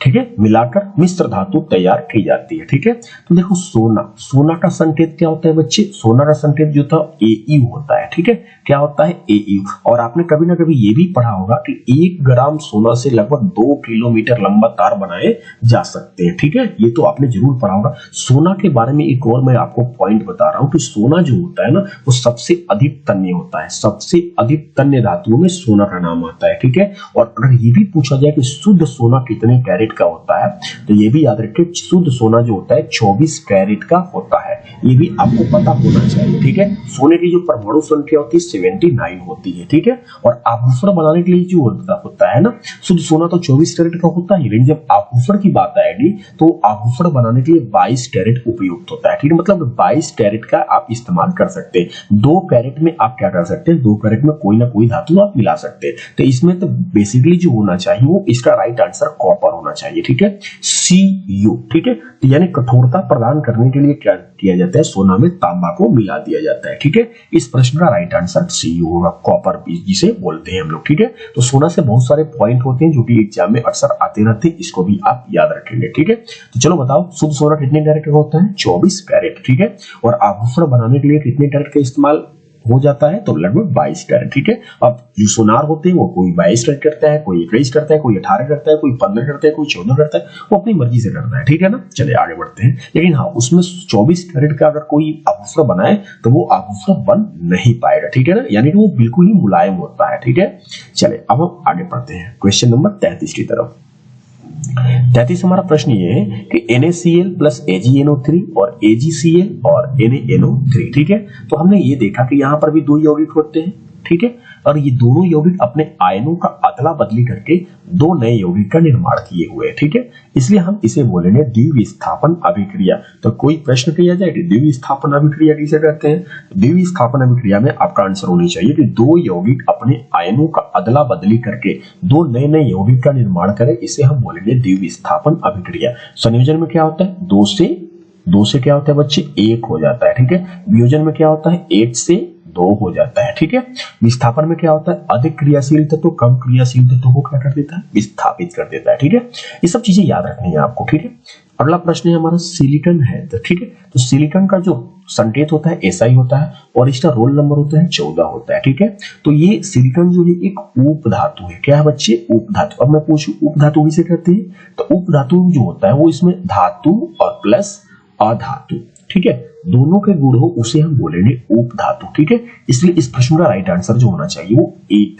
Speaker 1: ठीक है, मिलाकर मिश्र धातु तैयार की जाती है। ठीक है, तो देखो सोना का संकेत क्या होता है बच्चे, सोना का संकेत जो था Au होता है। ठीक है, क्या होता है Au। और आपने कभी ना कभी ये भी पढ़ा होगा कि 1 ग्राम सोना से लगभग 2 किलोमीटर लंबा तार बनाए जा सकते हैं। ठीक है, ये तो आपने जरूर पढ़ा होगा। सोना के बारे में एक और मैं आपको पॉइंट बता रहा हूँ कि सोना जो होता है ना वो सबसे अधिक तन्य होता है, सबसे अधिक तन्य धातुओं में सोना का नाम आता है। ठीक है, और अगर ये भी पूछा जाए कि शुद्ध सोना कितने कैरेट का होता है तो ये भी याद रखिए, शुद्ध सोना जो होता है 24 कैरेट का होता है, ये भी आपको पता होना चाहिए। ठीक है, सोने की जो परमाणु संख्या होती है 79 होती है। ठीक है, और आभूषण बनाने के लिए जो होता है ना, शुद्ध सोना तो 24 कैरेट का होता है, लेकिन जब आभूषण की बात आएगी तो आभूषण बनाने के लिए 22 कैरेट उपयुक्त होता है। ठीक है, मतलब 22 कैरेट का आप इस्तेमाल कर सकते हैं। 2 कैरेट में आप क्या कर सकते हैं, 2 कैरेट में कोई ना कोई धातु आप मिला सकते हैं। तो इसमें तो बेसिकली जो होना चाहिए वो इसका राइट आंसर कॉपर होना चाहिए। ठीक है, Cu। ठीक है, तो यानी कठोरता प्रदान करने के लिए क्या किया जाता है, सोना में तांबा को मिला दिया जाता है। ठीक है, इस प्रश्न का राइट आंसर Cu होगा, कॉपर जिसे बोलते हैं हम लोग। ठीक है, तो सोना से बहुत सारे पॉइंट होते हैं जो कि एग्जाम में अक्सर आते रहते हैं, इसको भी आप याद रखेंगे। ठीक है, तो चलो बताओ शुद्ध सोना कितने कैरेट का होता है, 24 कैरेट। ठीक है, और आभूषण बनाने के लिए कितने कैरेट का इस्तेमाल हो जाता है, तो लगभग 22 कैरेट। ठीक है, अब जो सोनार होते हैं वो कोई 22 कैरेट करता है, कोई 21 करता है, कोई 18 करता है, कोई 15 करता है, कोई 14 करता है, वो अपनी मर्जी से करता है। ठीक है ना, चलिए आगे बढ़ते हैं। लेकिन हाँ, उसमें 24 कैरेट का अगर कोई आभूषण बनाए तो वो आभूषण बन नहीं पाएगा। ठीक है ना, यानी कि वो बिल्कुल ही मुलायम होता है। ठीक है, चलिए अब हम आगे बढ़ते हैं क्वेश्चन नंबर 33 की तरफ। 33 हमारा प्रश्न ये है कि NaCl प्लस AgNO3 और AgCl और NaNO3। ठीक है, तो हमने ये देखा कि यहाँ पर भी 2 यौगिक होते हैं। ठीक है, और ये दोनों यौगिक अपने आयनों का अदला बदली करके 2 नए यौगिक का निर्माण किए हुए हैं। ठीक है, इसलिए हम इसे बोलेंगे द्विविस्थापन अभिक्रिया। तो कोई प्रश्न किया जाए कि द्विविस्थापन अभिक्रिया किसे कहते हैं, द्विविस्थापन अभिक्रिया में आपका आंसर होनी चाहिए कि 2 यौगिक अपने आयनों का अदला बदली करके 2 नए नए यौगिक का निर्माण करें, इसे हम बोलेंगे द्विविस्थापन अभिक्रिया। संयोजन में क्या होता है, 2 से क्या होता है बच्चे, 1 हो जाता है। ठीक है, वियोजन में क्या होता है, 1 से 2 हो जाता है। ठीक है, विस्थापन में क्या होता है, अधिक क्रियाशील तत्व कम क्रियाशील तत्व को क्या कर देता है, विस्थापित कर देता है। ठीक है, ये सब चीजें याद रखनी है आपको। ठीक है, अगला प्रश्न है हमारा सिलिकॉन है। तो ठीक है, तो सिलिकॉन का जो संकेत होता है SI होता है और इसका रोल नंबर होता है 14 होता है। ठीक है, तो ये सिलिकॉन जो है एक उप धातु है। क्या है बच्चे, उप धातु। अब मैं पूछूं उप धातु किसे कहते हैं, तो उप धातु जो होता है वो इसमें धातु और प्लस अधातु, ठीक है, दोनों के गुण हो उसे हम बोलेंगे उप धातु। ठीक है, इसलिए इस प्रश्न का राइट आंसर जो होना चाहिए वो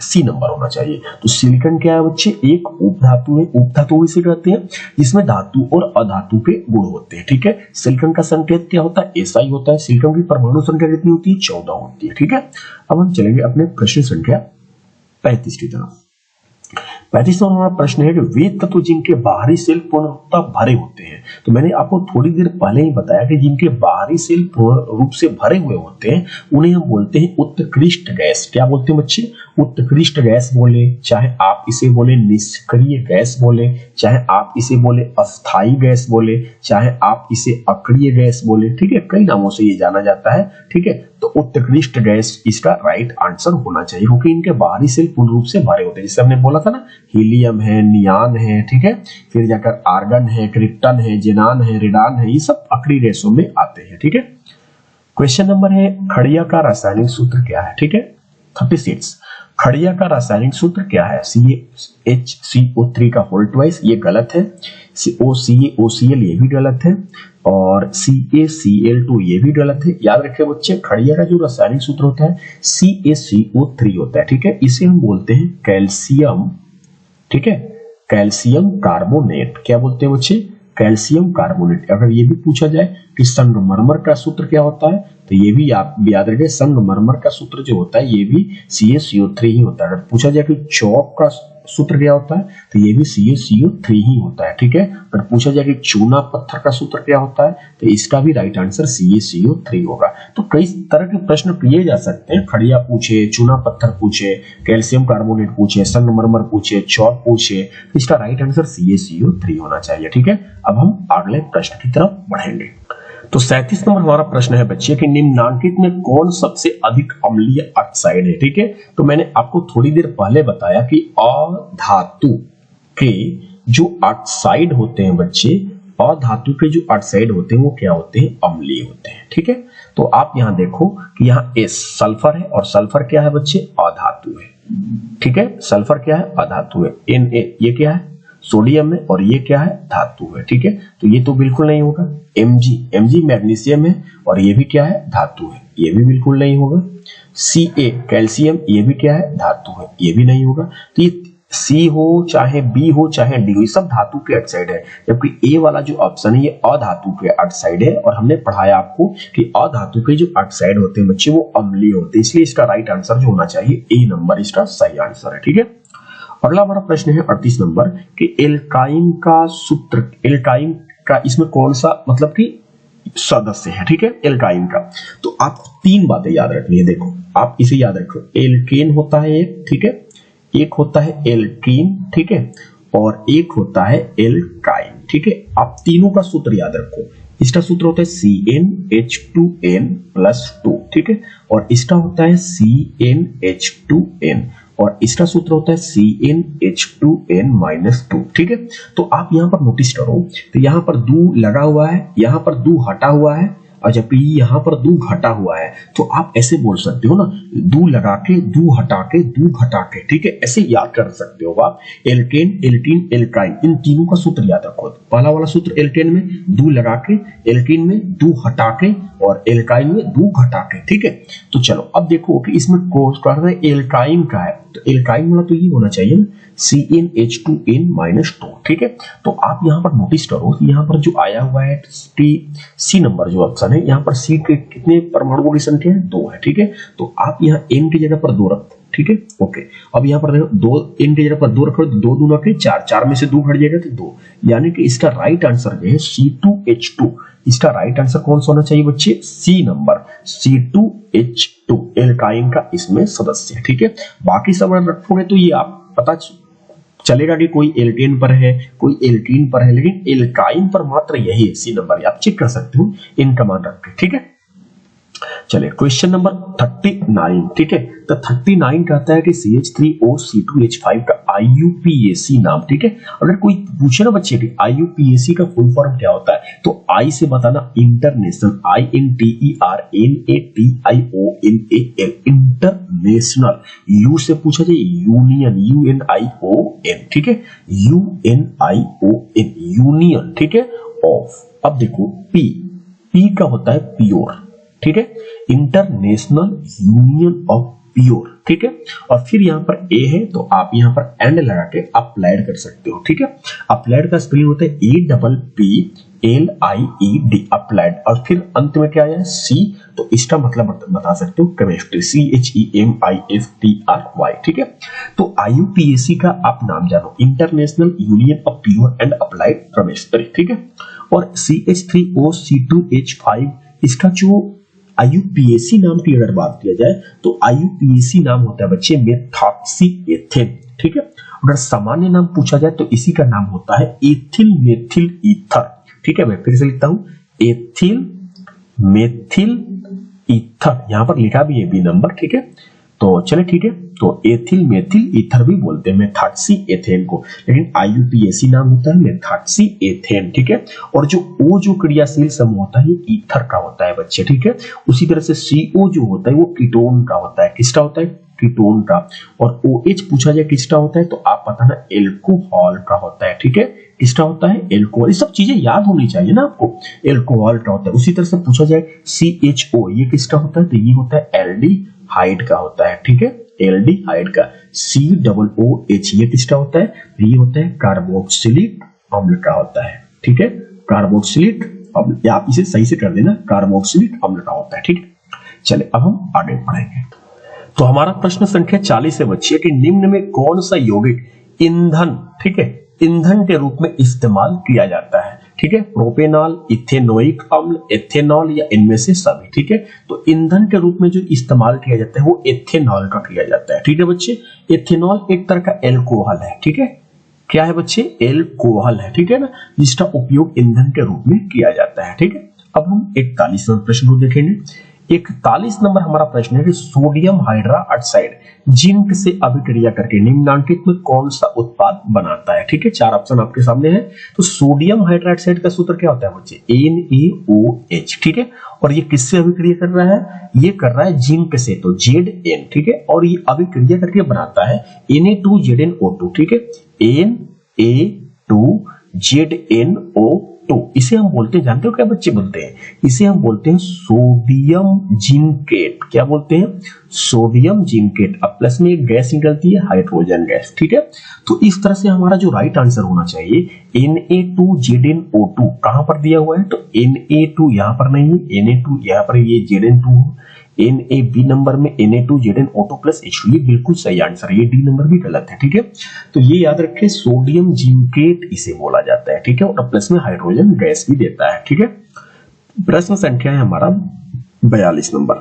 Speaker 1: C नंबर होना चाहिए। तो सिलिकॉन क्या है बच्चे, एक उप धातु है। उप धातु इसे कहते हैं जिसमें धातु और अधातु के गुण होते हैं। ठीक है, सिलिकॉन का संकेत क्या होता है, SI होता है। सिलिकॉन की परमाणु संख्या कितनी होती है, 14 होती है। ठीक है, अब हम चलेंगे अपने प्रश्न संख्या 35 की तरफ। 35वां हमारा प्रश्न है कि वे तत्व जिनके बाहरी सेल पूर्ण रूपता भरे होते हैं। तो मैंने आपको थोड़ी देर पहले ही बताया कि जिनके बाहरी सेल पूर्ण रूप से भरे हुए होते हैं उन्हें हम बोलते हैं उत्कृष्ट गैस। क्या बोलते हैं बच्चे, उत्कृष्ट गैस बोले, चाहे आप इसे बोले निष्क्रिय गैस बोले, चाहे आप इसे बोले अस्थायी गैस बोले, चाहे आप इसे अक्रिय गैस बोले। ठीक है, कई नामों से ये जाना जाता है। ठीक है, तो उत्कृष्ट गैस इसका राइट आंसर होना चाहिए क्योंकि इनके बाहरी सेल पूर्ण रूप से भरे होते हैं। जैसे हमने बोला था ना, हीलियम है, नियान है, ठीक है, फिर जाकर आर्गन है, क्रिप्टन है, जेनान है, रेडान है, ये सब अक्रिय गैसों में आते हैं। ठीक है, क्वेश्चन नंबर है खड़िया का रासायनिक सूत्र क्या है। ठीक है, 36 खड़िया का रासायनिक सूत्र क्या है, CaHCO3 का होल ट्वाइस, ये गलत है। OCl ये भी गलत है और CaCl2 ये भी गलत है। याद रखें बच्चे, खड़िया का जो रासायनिक सूत्र होता है CaCO3 होता है। ठीक है, इसे हम बोलते हैं कैल्शियम। ठीक है, कैल्शियम कार्बोनेट। क्या बोलते हैं बच्चे, कैल्शियम कार्बोनेट। अगर ये भी पूछा जाए कि संगमरमर का सूत्र क्या होता है तो ये भी आप याद रखें, संगमरमर का सूत्र जो होता है ये भी CaCO3 ही होता है। अगर पूछा जाए कि चौक का सूत्र क्या होता है तो ये भी CaCO3 ही होता है। ठीक है, अगर पूछा जाए कि चूना पत्थर का सूत्र क्या होता है तो इसका भी राइट आंसर CaCO3 होगा। तो कई तरह के प्रश्न किए जा सकते हैं, खड़िया पूछे, चूना पत्थर पूछे, कैल्शियम कार्बोनेट पूछे, संगमरमर पूछे, चौक पूछे, तो इसका राइट आंसर CaCO3 होना चाहिए। ठीक है, अब हम अगले प्रश्न की तरफ बढ़ेंगे। तो 37 नंबर हमारा प्रश्न है बच्चे कि निम्नांकित में कौन सबसे अधिक अम्लीय ऑक्साइड है। ठीक है, तो मैंने आपको थोड़ी देर पहले बताया कि अधातु के जो ऑक्साइड होते हैं बच्चे, अधातु के जो ऑक्साइड होते हैं वो क्या होते हैं, अम्लीय होते हैं। ठीक है, तो आप यहां देखो कि यहाँ एस सल्फर है और सल्फर क्या है बच्चे, अधातु है। ठीक है, सल्फर क्या है, अधातु है। Na ये क्या है, सोडियम है और ये क्या है, धातु है। ठीक है, तो ये तो बिल्कुल नहीं होगा। Mg मैग्नीशियम है और ये भी क्या है, धातु है, ये भी बिल्कुल नहीं होगा। Ca कैल्शियम, ये भी क्या है, धातु है, ये भी नहीं होगा। तो ये सी हो चाहे बी हो चाहे डी हो, ये सब धातु के ऑक्साइड है, जबकि ए वाला जो ऑप्शन है ये अधातु के ऑक्साइड है। और हमने पढ़ाया आपको कि अधातु के जो ऑक्साइड होते हैं बच्चे वो अम्लीय होते हैं, इसलिए इसका राइट आंसर जो होना चाहिए ए नंबर इसका सही आंसर है। ठीक है, अगला हमारा प्रश्न है 38 नंबर कि एल्काइन का सूत्र, एल्काइन का इसमें कौन सा मतलब कि सदस्य है। ठीक है, एल्काइन का, तो आप तीन बातें याद रखनी है। देखो आप इसे याद रखो, एल्केन होता है एक, ठीक है, एक होता है एल्कीन, ठीक है, और एक होता है एल्काइन। ठीक है, आप तीनों का सूत्र याद रखो। इसका सूत्र होता है CnH2n+2, ठीक है, और इसका होता है CnH2n, और इसका सूत्र होता है CnH2n-2। ठीक है, तो आप यहां पर नोटिस करो, तो यहां पर 2 लगा हुआ है, यहां पर 2 हटा हुआ है, और जबकि यहाँ पर 2 घटा हुआ है। तो आप ऐसे बोल सकते हो ना, 2 लगा के 2 हटा के 2 घटा के, ठीक है, ऐसे याद कर सकते हो आप। एल्केन, एल्कीन, एल्काइन, इन तीनों का सूत्र याद रखो। पहला वाला सूत्र एल्केन में 2 लगा के, एल्कीन में 2 हटा के, और एल्काइन में 2 घटा के। ठीक है, तो चलो अब देखो कि इसमें कोर्स कर रहे एल्काइन का है, तो एल्काइन वाला तो ये होना चाहिए ना, CnH2n-2। ठीक है, तो आप यहाँ पर नोटिस करो कि यहाँ पर जो आया हुआ है सी नंबर जो ऑप्शन है, यहाँ पर सी के कितने परमाणुओं की संख्या है, 2 है। ठीक है, तो आप यहाँ n की जगह पर 2 रखो। ठीक है, ओके, अब यहाँ पर देखो 2, n की जगह पर 2 रखो, 2 दूना के 4, 4 में से 2 घट जाएगा तो 2, यानी कि इसका राइट आंसर जो है C2H2। इसका राइट आंसर कौन सा होना चाहिए बच्चे, सी नंबर, C2H2 एल्काइन का इसमें सदस्य है। ठीक है, बाकी सब रखोगे तो ये आप पता चलेगा कि कोई एल्केन पर है, कोई एल्कीन पर है, लेकिन एल्काइन पर मात्र यही है, सी नंबर, आप चेक कर सकते हो इन कमांड रख के। ठीक है, चलिए क्वेश्चन नंबर 39। ठीक है, तो 39 कहता है कि CH3O-C2H5 का IUPAC नाम। ठीक है, अगर कोई पूछे ना बच्चे कि IUPAC का फुल फॉर्म क्या होता है, तो आई से बताना इंटरनेशनल, INTERNATIONAL, इंटरनेशनल। यू से पूछा जाए यूनियन, UNION। ठीक है, UNION, यूनियन। ठीक है, ऑफ। अब देखो पी का होता है प्योर। ठीक है, इंटरनेशनल यूनियन ऑफ प्योर। ठीक है, और फिर यहां पर ए है तो आप यहां पर एंड लगा के अप्लाइड कर सकते हो। ठीक है, अप्लाइड का स्पेलिंग होता है APPLIED, अप्लाइड, और फिर अंत में क्या है सी, तो इसका मतलब बता सकते हो केमिस्ट्री, CHEMISTRY। ठीक है, तो IUPAC का आप नाम जानो, international union of pure and applied chemistry. ठीक है, और CH3O-C2H5 इसका जो IUPAC नाम की अगर बात किया जाए तो IUPAC नाम होता है बच्चे मेथॉक्सीएथेन। ठीक है, अगर सामान्य नाम पूछा जाए तो इसी का नाम होता है एथिल मेथिल ईथर। ठीक है, मैं फिर से लिखता हूं एथिल मेथिल ईथर, यहां पर लिखा भी है बी नंबर। ठीक है, तो चले ठीक है, तो एथिल मेथिल ईथर भी बोलते हैं मेथॉक्सीएथेन को, लेकिन IUPAC नाम होता है मेथॉक्सीएथेन। ठीक है, और जो O जो क्रियाशील समूह होता है ये ईथर का होता है बच्चे। ठीक है, उसी तरह से CO जो होता है वो कीटोन का होता है। किसका होता है, कीटोन का। और OH पूछा जाए किसका होता है तो आप बताना एल्कोहल का होता है। ठीक है, किसका होता है, एल्कोहल। ये सब चीजें याद होनी चाहिए ना आपको, एल्कोहल का होता है। उसी तरह से पूछा जाए CHO ये किसका होता है तो ये होता है एल्डिहाइड का होता है। ठीक है, एल्डिहाइड का। COOH ये किसका होता है, ये होता है कार्बोक्सिलिक अम्ल का होता है। ठीक है, कार्बोक्सिलिक अम्ल, आप इसे सही से कर देना, कार्बोक्सिलिक अम्ल का होता है। ठीक है, चले अब हम आगे बढ़ेंगे। तो हमारा प्रश्न संख्या 40 है बच्चे कि निम्न में कौन सा यौगिक ईंधन, ठीक है, ईंधन के रूप में इस्तेमाल किया जाता है। ठीक है, प्रोपेनॉल, इथेनोइक अम्ल, एथेनॉल, या इनमें से सभी। ठीक है, तो ईंधन के रूप में जो इस्तेमाल किया जाता है वो एथेनॉल का किया जाता है। ठीक है बच्चे, एथेनॉल एक तरह का एल्कोहल है। ठीक है, क्या है बच्चे, एल्कोहल है। ठीक है ना, जिसका उपयोग ईंधन के रूप में किया जाता है। ठीक है, अब हम 41वां प्रश्न को देखेंगे। 41 नंबर हमारा प्रश्न है कि सोडियम हाइड्रोक्साइड जिंक से अभिक्रिया करके निम्नलिखित में कौन सा उत्पाद बनाता है। ठीक है, चार ऑप्शन आपके सामने है। तो सोडियम हाइड्रोक्साइड का सूत्र क्या होता है बच्चे, NaOH। ठीक है, और ये किससे अभिक्रिया कर रहा है, ये कर रहा है जिंक से, तो Zn। ठीक है, और ये अभिक्रिया करके बनाता है Na2ZnO2। ठीक है, Na2ZnO2। इसे हम बोलते हैं, जानते हो क्या बच्चे बोलते हैं, इसे हम बोलते हैं सोडियम जिंकेट। क्या बोलते हैं, सोडियम जिंकेट। अब प्लस में एक गैस निकलती है, हाइड्रोजन गैस। ठीक है, तो इस तरह से हमारा जो राइट आंसर होना चाहिए Na2ZnO2 कहां पर दिया हुआ है, तो Na2 यहां पर नहीं है, Na2 यहां पर, ये Zn2 बी नंबर में Na2ZnO2 प्लस H2, ये बिल्कुल सही आंसर है, ये डी नंबर भी गलत है। ठीक है, तो ये याद रखें, सोडियम जिंकेट इसे बोला जाता है। ठीक है, और प्लस में हाइड्रोजन गैस भी देता है। ठीक है, प्रश्न संख्या है हमारा 42 नंबर।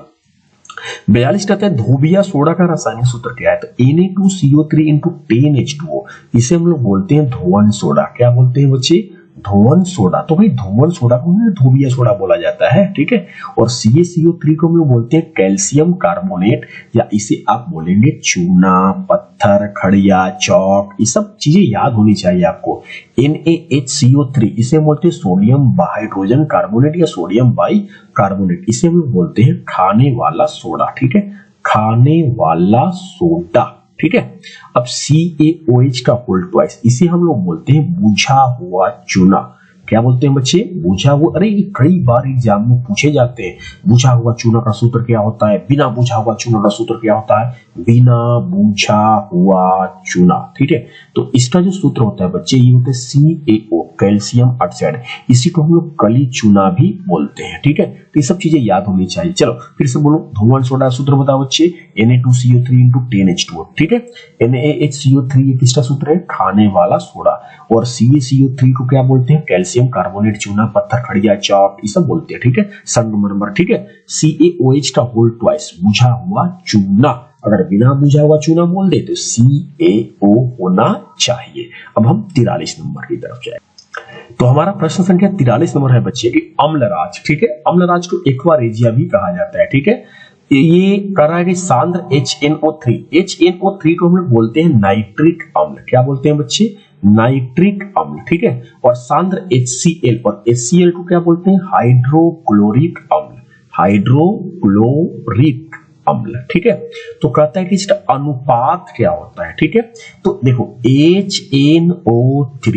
Speaker 1: 42 कहता है धोबिया सोडा का रासायनिक सूत्र क्या है, तो Na2CO3 × 10H2O, इसे हम लोग बोलते हैं धोवन सोडा। क्या बोलते हैं बच्चे, धोवन सोडा। तो भाई धोवन सोडा को धोबिया सोडा बोला जाता है। ठीक है, और CaCO3 को हम लोग बोलते हैं कैल्शियम कार्बोनेट, या इसे आप बोलेंगे चूना, पत्थर, खड़िया, चौक, ये सब चीजें याद होनी चाहिए आपको। NaHCO3 इसे हम बोलते हैं सोडियम हाइड्रोजन कार्बोनेट या सोडियम बाई कार्बोनेट, इसे हम लोग बोलते हैं खाने वाला सोडा। ठीक है, खाने वाला सोडा। ठीक है, अब CaOH का होल ट्वाइस, इसे हम लोग बोलते हैं बुझा हुआ चूना। क्या बोलते हैं बच्चे, बुझा हुआ। अरे ये कई बार एग्जाम में पूछे जाते हैं, बुझा हुआ चूना का सूत्र क्या होता है, बिना बुझा हुआ चूना का सूत्र क्या होता है, बिना बुझा हुआ चूना। ठीक है, तो इसका जो सूत्र होता है बच्चे, ये होता है CaO, कैल्शियम ऑक्साइड, इसी को हम लोग कली चूना भी बोलते हैं। ठीक है, तो ये सब चीजें याद होनी चाहिए। चलो फिर से बोलो, धोवन सोडा सूत्र बताओ बच्चे, Na2CO3 × 10H2O। ठीक है, NaHCO3 ये किसका सूत्र है, खाने वाला सोडा, और CaCO3 को क्या बोलते हैं, कैल्शियम कार्बोनेट, चूना, पत्थर, खड़िया, चौक, ये सब बोलते हैं। ठीक है, संगमरमर। ठीक है, CaOH का होल ट्वाइस, बुझा हुआ चूना। अगर बिना बुझा हुआ चूना बोल दे तो CaO होना चाहिए। अब हम 43 नंबर की तरफ जाए, तो हमारा प्रश्न संख्या 43 नंबर है बच्चे की अम्लराज। ठीक है, अम्लराज को एक्वारेजिया भी कहा जाता है। ठीक है, ये कर रहा है कि सांद्र HNO3 को हम लोग बोलते हैं नाइट्रिक अम्ल। क्या बोलते हैं बच्चे, नाइट्रिक अम्ल। ठीक है, और सांद्र HCl और HCl को क्या बोलते हैं, हाइड्रोक्लोरिक अम्ल, हाइड्रोक्लोरिक अम्ल। ठीक है, तो कहता है कि इसका अनुपात क्या होता है। ठीक है, तो देखो HNO3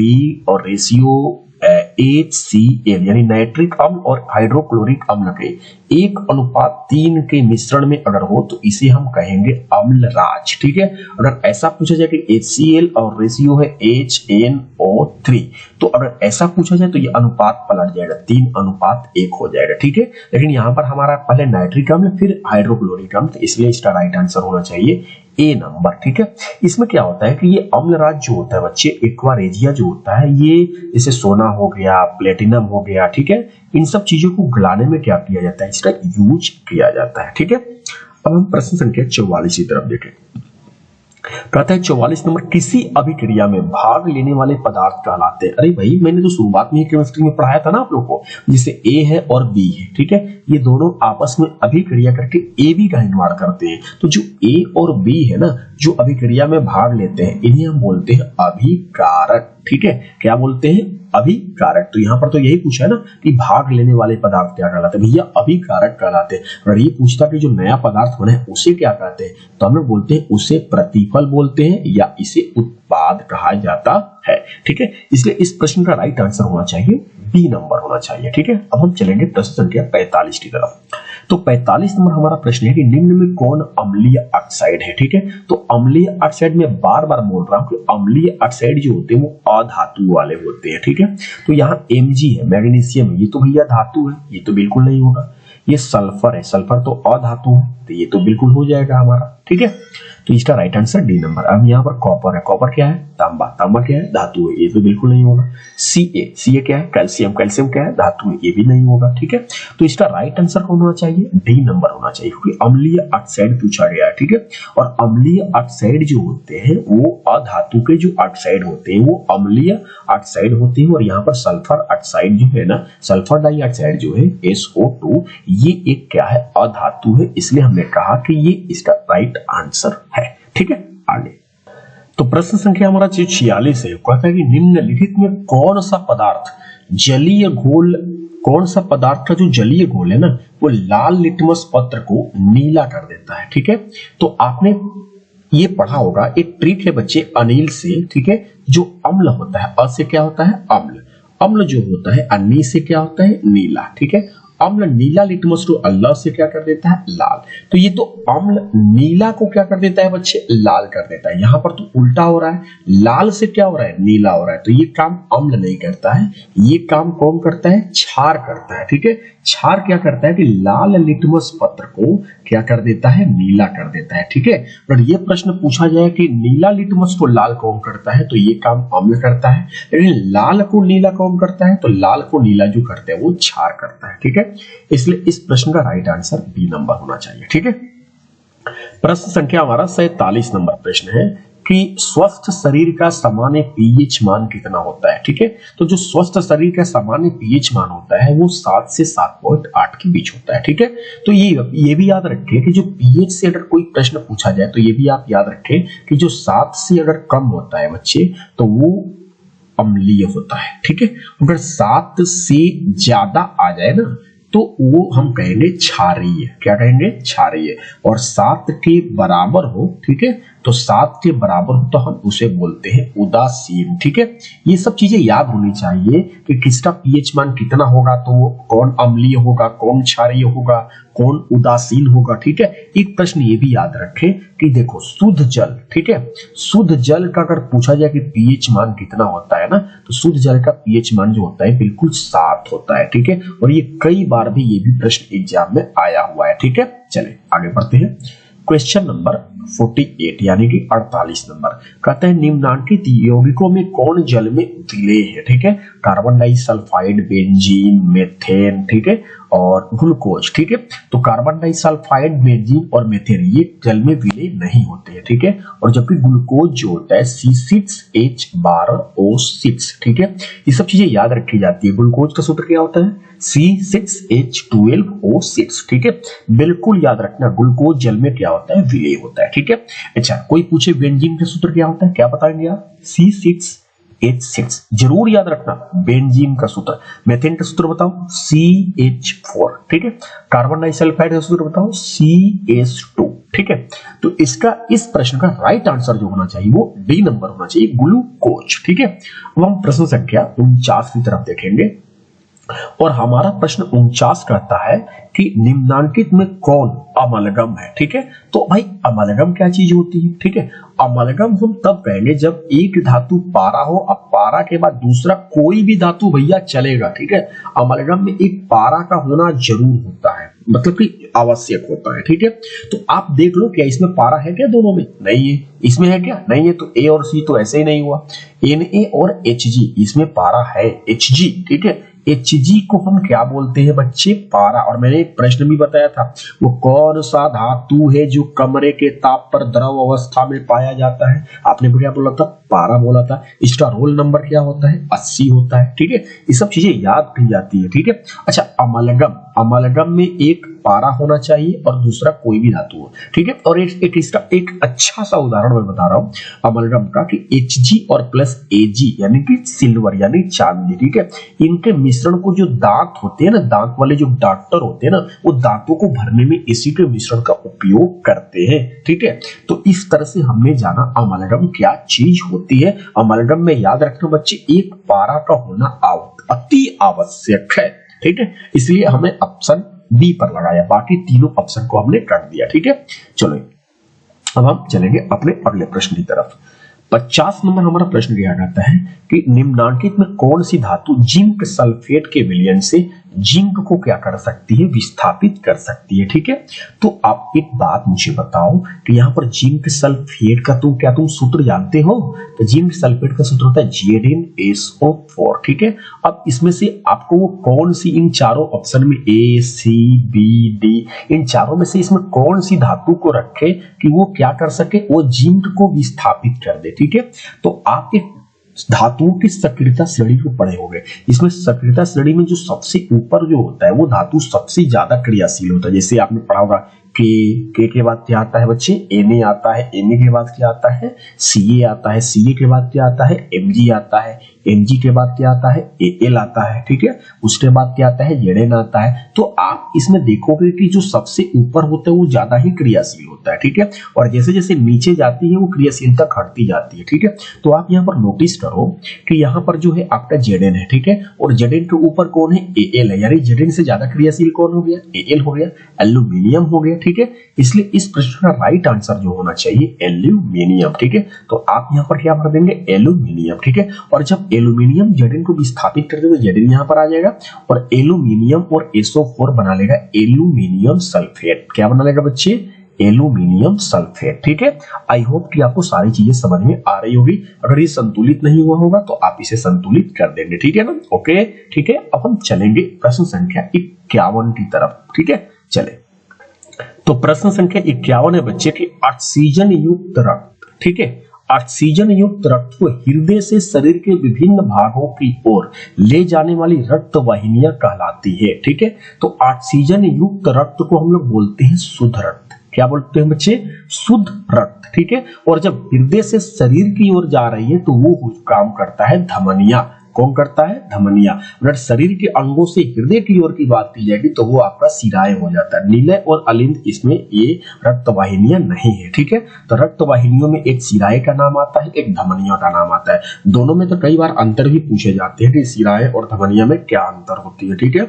Speaker 1: और रेशियो HCl यानी नाइट्रिक अम्ल और हाइड्रोक्लोरिक अम्ल के 1:3 के मिश्रण में अगर हो तो इसे हम कहेंगे अम्लराज। ठीक है, अगर ऐसा पूछा जाए कि HCl और रेशियो है HNO3, तो अगर ऐसा पूछा जाए तो ये अनुपात पलट जाएगा, 3:1 हो जाएगा। ठीक है, लेकिन यहाँ पर हमारा पहले नाइट्रिक अम्ल फिर हाइड्रोक्लोरिक अम्ल, तो इसलिए इसका राइट आंसर होना चाहिए ए नंबर। ठीक है, इसमें क्या होता है कि ये अम्लराज जो होता है बच्चे, एक्वारेजिया जो होता है, ये जैसे सोना हो गया, प्लेटिनम हो गया। ठीक है, इन सब चीजों को गलाने में क्या किया जाता है, इसका यूज किया जाता है। ठीक है, अब हम प्रश्न संख्या 44 की तरफ देखें। कहता है 44 नंबर, किसी अभिक्रिया में भाग लेने वाले पदार्थ कहलाते हैं। अरे भाई मैंने तो शुरुआत में केमिस्ट्री में पढ़ाया था ना आप लोग को, जिसे ए है और बी है। ठीक है, ये दोनों आपस में अभिक्रिया करके AB का निर्माण करते हैं। तो जो ए और बी है ना, जो अभिक्रिया में भाग लेते हैं, इन्हें हम बोलते हैं अभिकारक। ठीक है, क्या बोलते हैं, अभिकारक। तो यहाँ पर तो यही पूछा है ना कि भाग लेने वाले पदार्थ क्या कहलाते हैं, भैया अभिकारक कहलाते हैं। अगर ये पूछता कि जो नया पदार्थ बना है उसे क्या कहते हैं, तो हम लोग बोलते हैं उसे प्रतिफल बोलते हैं, या इसे उत्पाद कहा जाता है। ठीक है, इसलिए इस प्रश्न का राइट आंसर होना चाहिए बी नंबर होना चाहिए। ठीक है, अब हम चलेंगे प्रश्न संख्या 45 की तरफ। तो 45 नंबर हमारा प्रश्न है कि निम्न में कौन अम्लीय ऑक्साइड है। ठीक है, तो अम्लीय ऑक्साइड में बार बार बोल रहा हूं कि अम्लीय ऑक्साइड जो होते हैं वो अधातु वाले होते हैं। ठीक है, तो यहाँ Mg है, मैग्नीशियम है, ये तो भैया धातु है, ये तो बिल्कुल नहीं होगा। ये सल्फर है, सल्फर तो अधातु है, तो ये तो बिल्कुल हो जाएगा हमारा। ठीक है। तो इसका राइट आंसर डी नंबर। अब यहाँ पर कॉपर है, कॉपर क्या है? तांबा, तांबा क्या है? धातु है, ये तो बिल्कुल नहीं होगा। सी क्या है? कैल्शियम, कैल्शियम क्या है? धातु है, ये भी नहीं होगा, ठीक है। तो इसका राइट आंसर कौन होना चाहिए? डी नंबर होना चाहिए, क्योंकि अम्लीय ऑक्साइड पूछा गया है, ठीक है। और अम्लीय ऑक्साइड जो होते हैं वो अधातु के जो ऑक्साइड होते हैं वो अम्लीय ऑक्साइड होते हैं। और यहाँ पर सल्फर ऑक्साइड जो है ना, सल्फर डाइऑक्साइड जो है SO2, ये एक क्या है? अधातु है, इसलिए हमने कहा कि ये इसका राइट आंसर है, ठीक है। आगे तो प्रश्न संख्या हमारा 46 है। कहता है कि निम्नलिखित में कौन सा पदार्थ जलीय घोल, कौन सा पदार्थ का जो जलीय घोल है ना वो लाल लिटमस पत्र को नीला कर देता है, ठीक है। तो आपने ये पढ़ा होगा, एक ट्रिक है बच्चे अनिल से, ठीक है। जो अम्ल होता है, अ से क्या होता है? अम्ल, अम्ल जो होता है अन्नी से क्या होता है? नीला, ठीक है। अम्ल नीला लिटमस को अल्लाह से क्या कर देता है? लाल। तो ये तो अम्ल नीला को क्या कर देता है बच्चे? लाल कर देता है। यहां पर तो उल्टा हो रहा है, लाल से क्या हो रहा है? नीला हो रहा है। तो ये काम अम्ल नहीं करता है, ये काम कौन करता है? क्षार करता है, ठीक है। क्षार क्या करता है कि लाल लिटमस पत्र को क्या कर देता है? नीला कर देता है, ठीक है। और ये प्रश्न पूछा जाए कि नीला लिटमस को लाल कौन करता है, तो ये काम अम्ल करता है। लेकिन लाल को नीला कौन करता है? तो लाल को नीला जो करता है वो क्षार करता है, ठीक है। इसलिए इस प्रश्न का राइट आंसर बी नंबर होना चाहिए, ठीक है। प्रश्न संख्या हमारा 47 नंबर प्रश्न है कि स्वस्थ शरीर का सामान्य पीएच मान कितना होता है, ठीक है। तो जो स्वस्थ शरीर का सामान्य पीएच मान होता है वो 7 से 7.8 के बीच होता है, ठीक है। तो ये भी याद रखें कि जो पीएच से अगर कोई प्रश्न पूछा जाए तो ये भी आप याद रखें कि जो 7 से अगर कम होता है बच्चे तो वो अम्लीय होता है, ठीक है। अगर 7 से ज्यादा आ जाए ना तो वो हम कहेंगे क्षारीय। क्या कहेंगे? क्षारीय। और 7 के बराबर हो, ठीक है, तो 7 के बराबर हो तो हम उसे बोलते हैं उदासीन, ठीक है। ये सब चीजें याद होनी चाहिए कि किसका पीएच मान कितना होगा, तो कौन अम्लीय होगा, कौन क्षारीय होगा, कौन उदासीन होगा, ठीक है। एक प्रश्न ये भी याद रखें कि देखो शुद्ध जल, ठीक है, शुद्ध जल का अगर पूछा जाए कि पीएच मान कितना होता है ना, तो शुद्ध जल का पीएच मान जो होता है बिल्कुल 7 होता है, ठीक है। और ये कई बार भी ये भी प्रश्न एग्जाम में आया हुआ है, ठीक है। चले आगे बढ़ते हैं। क्वेश्चन नंबर 48 यानी कि 48 नंबर कहते हैं निम्नांकित यौगिकों में कौन जल में विलेय है, ठीक है। कार्बन डाइसल्फाइड, बेंजीन, मेथेन, ठीक है, और ग्लूकोज, ठीक है। तो कार्बन डाइसल्फाइड, बेंजीन और मेथेन ये जल में विलेय नहीं होते हैं, ठीक है। और जबकि ग्लूकोज जो होता है C6H12O6, ठीक है। ये सब चीजें याद रखी जाती है। ग्लूकोज का सूत्र क्या होता है? C6H12O6, ठीक है। बिल्कुल याद रखना, ग्लूकोज जल में क्या होता है? विलेय होता है, ठीक है। अच्छा, कोई पूछे बेंजीन का सूत्र क्या होता है, क्या बताएंगे आप? C6H6 जरूर याद रखना बेंजीन का सूत्र। मेथेन का सूत्र बताओ CH4, ठीक है। कार्बन डाइसल्फाइड का सूत्र बताओ CH2, ठीक है। तो इसका इस प्रश्न का राइट आंसर जो होना चाहिए वो डी नंबर होना चाहिए, ग्लूकोज, ठीक है। अब हम प्रश्न संख्या 49 की तरफ देखेंगे और हमारा प्रश्न 49 कहता है कि निम्नांकित में कौन अमलगम है, ठीक है। तो भाई अमलगम क्या चीज होती है, ठीक है। अमलगम हम तब कहेंगे जब एक धातु पारा हो, अब पारा के बाद दूसरा कोई भी धातु भैया चलेगा, ठीक है। अमलगम में एक पारा का होना जरूर होता है, मतलब कि आवश्यक होता है, ठीक है। तो आप देख लो क्या इसमें पारा है क्या? दोनों में नहीं है। इसमें है क्या? नहीं है। तो ए और सी तो ऐसे ही नहीं हुआ। Na और Hg इसमें पारा है, Hg, ठीक है। Hg को हम क्या बोलते हैं बच्चे? पारा। और मैंने एक प्रश्न भी बताया था, वो कौन सा धातु है जो कमरे के ताप पर द्रव अवस्था में पाया जाता है? आपने क्या बोला था? पारा बोला था। इसका रोल नंबर क्या होता है? 80 होता है, ठीक है। ये सब चीजें याद की जाती है, ठीक है। अच्छा, अमलगम, अमलगम में एक पारा होना चाहिए और दूसरा कोई भी धातु हो, ठीक है। और एक इसका एक अच्छा सा उदाहरण मैं बता रहा हूं अमलगम का कि Hg और प्लस Ag यानी कि सिल्वर यानी चांदी, ठीक है। इनके मिश्रण को जो दांत होते हैं ना, दांत वाले जो डॉक्टर होते हैं ना, वो दांतों को भरने में इसी के मिश्रण का उपयोग करते हैं, ठीक है। तो इस तरह से हमने जाना अमलगम क्या चीज होती है। अमलगम में याद रखना बच्चे एक पारा का होना अति आवश्यक है, ठीक है। इसलिए हमें ऑप्शन बी पर लगाया, बाकी तीनों ऑप्शन को हमने काट दिया, ठीक है। चलो अब हम चलेंगे अपने अगले प्रश्न की तरफ। 50 नंबर हमारा प्रश्न क्या कहता है कि निम्नांकित में कौन सी धातु जिंक सल्फेट के विलयन से जिंक को क्या कर सकती है, विस्थापित कर सकती है। ठीक है, तो आप एक बात मुझे बताओ कि यहाँ पर जिंक सल्फेट का क्या तुम सूत्र जानते हो? तो जिंक सल्फेट का सूत्र होता है ZnSO4। ठीक है, अब इसमें से आपको वो कौन सी इन चारों ऑप्शन में A, C, B, D इन चारों में से इसमें कौन सी धातु को रखे कि वो क्या कर सके, वो जिंक को विस्थापित कर दे। ठीक है, तो आप एक धातुओं की सक्रियता श्रेणी को पढ़े होंगे। इसमें सक्रियता श्रेणी में जो सबसे ऊपर जो होता है वो धातु सबसे ज्यादा क्रियाशील होता है। जैसे आपने पढ़ा होगा के बाद क्या आता है बच्चे, Na आता है, Na के बाद क्या आता है, Ca आता है, Ca के बाद क्या आता है, Mg आता है, Mg के बाद क्या आता है, Al आता है। ठीक है, उसके बाद क्या आता है, Zn आता है। तो आप इसमें देखोगे कि जो सबसे ऊपर होता है वो ज्यादा ही क्रियाशील होता है। ठीक है, और जैसे जैसे नीचे जाती है वो क्रियाशीलता घटती जाती है। ठीक है, तो आप यहाँ पर नोटिस करो कि यहाँ पर जो है आपका Zn है। ठीक है, और Zn के ऊपर कौन है, Al है, यानी Zn से ज्यादा क्रियाशील कौन हो गया, Al हो गया, एल्यूमिनियम हो गया। ठीक है, इसलिए इस प्रश्न का राइट आंसर जो होना चाहिए एल्यूमिनियम। ठीक है, तो आप यहाँ पर क्या भर देंगे, एल्यूमिनियम। ठीक है, और जब एल्यूमिनियम Zn को विस्थापित कर देगा तो Zn यहाँ पर आ जाएगा और एल्यूमिनियम और SO4 बना लेगा एल्यूमिनियम सल्फेट। क्या बना लेगा बच्चे, एल्यूमिनियम सल्फेट। ठीक है, आई होप कि आपको सारी चीजें समझ में आ रही होगी। अगर ये संतुलित नहीं हुआ होगा तो आप इसे संतुलित कर देंगे। ठीक है ना, ओके। ठीक है, अब हम चलेंगे प्रश्न संख्या 51 की तरफ। ठीक है, चले तो प्रश्न संख्या 51 है बच्चे की ऑक्सीजन युक्त रक्त। ठीक है, ऑक्सीजन युक्त रक्त को हृदय से शरीर के विभिन्न भागों की ओर ले जाने वाली रक्त वाहिनियां कहलाती है। ठीक है, तो ऑक्सीजन युक्त रक्त को हम लोग बोलते हैं शुद्ध रक्त। क्या बोलते हैं बच्चे, शुद्ध रक्त। ठीक है, और जब हृदय से शरीर की ओर जा रही है तो वो काम करता है धमनिया। कौन करता है, धमनिया। अगर शरीर के अंगों से हृदय की ओर की बात की जाएगी तो वो आपका शिराएं हो जाता है। नीलय और अलिंद इसमें ये रक्त वाहिनियां नहीं है। ठीक है, तो रक्त वाहिनियों में एक शिराएं का नाम आता है, एक धमनियों का नाम आता है। दोनों में तो कई बार अंतर भी पूछे जाते हैं कि शिराएं और धमनिया में क्या अंतर होती है। ठीक है,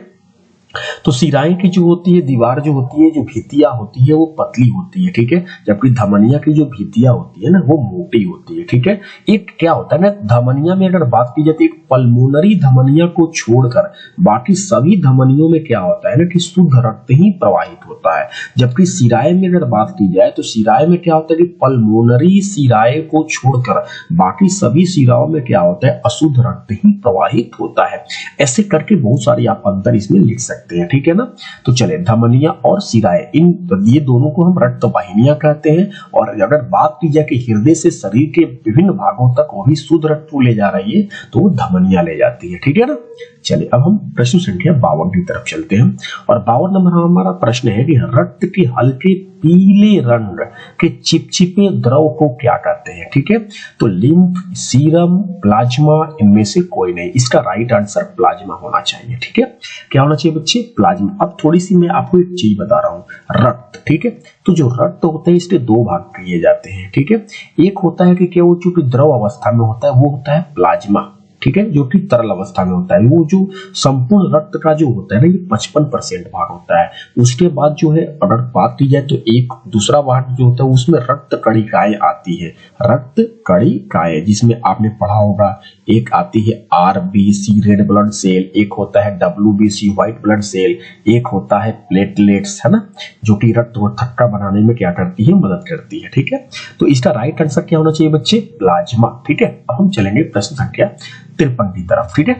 Speaker 1: तो शिराएं की जो होती है दीवार जो होती है, जो भितिया होती है वो पतली होती है। ठीक है, जबकि धमनिया की जो भितिया होती है ना वो मोटी होती है। ठीक है, एक क्या होता है ना, धमनिया में अगर बात की जाती है पल्मोनरी धमनिया को छोड़कर बाकी सभी धमनियों में क्या होता है ना कि शुद्ध रक्त ही प्रवाहित होता है। जबकि शिराएं में अगर बात की जाए तो शिराएं में क्या होता है कि पल्मोनरी शिराएं को छोड़कर बाकी सभी शिराओं में क्या होता है, अशुद्ध रक्त ही प्रवाहित होता है। ऐसे करके बहुत सारी आप अंतर इसमें लिख सकते हैं। ठीक है ना, तो चले धमनिया और शिराएं, इन ये दोनों को हम रक्त वाहिनियां कहते हैं। और अगर बात की जाए कि हृदय से शरीर के विभिन्न भागों तक वही शुद्ध रक्त को ले जा रही है तो वो धमनियां ले जाती है। ठीक है ना, चलिए अब हम प्रश्न संख्या 52 की तरफ चलते हैं। और 52 नंबर हमारा प्रश्न है कि रक्त के हल्के पीले रंग के चिपचिपे द्रव को क्या कहते हैं। ठीक है, तो लिम्फ, सीरम, प्लाज्मा, इनमें से कोई नहीं। इसका राइट आंसर प्लाज्मा होना चाहिए। ठीक है, क्या होना चाहिए बच्चे, प्लाज्मा। अब थोड़ी सी मैं आपको एक चीज बता रहा हूँ, रक्त। ठीक है, तो जो रक्त होता है इसके दो भाग किए जाते हैं। ठीक है, एक होता है कि क्या वो जो द्रव अवस्था में होता है वो होता है प्लाज्मा। ठीक है, जो कि तरल अवस्था में होता है। वो जो संपूर्ण रक्त का जो होता है ना ये 55% भाग होता है। उसके बाद जो है अगर बात की जाए तो एक दूसरा भाग जो होता है उसमें रक्त कणिकाएं आती है। रक्त कणिकाएं जिसमें आपने पढ़ा होगा, एक आती है RBC रेड ब्लड सेल, एक होता है WBC व्हाइट ब्लड सेल, एक होता है प्लेटलेट्स, है ना, जो कि रक्त को थक्का बनाने में क्या करती है, मदद करती है। ठीक है, तो इसका राइट आंसर क्या होना चाहिए बच्चे, प्लाज्मा। ठीक है, अब हम चलेंगे प्रश्न संख्या 53 की तरफ। ठीक है,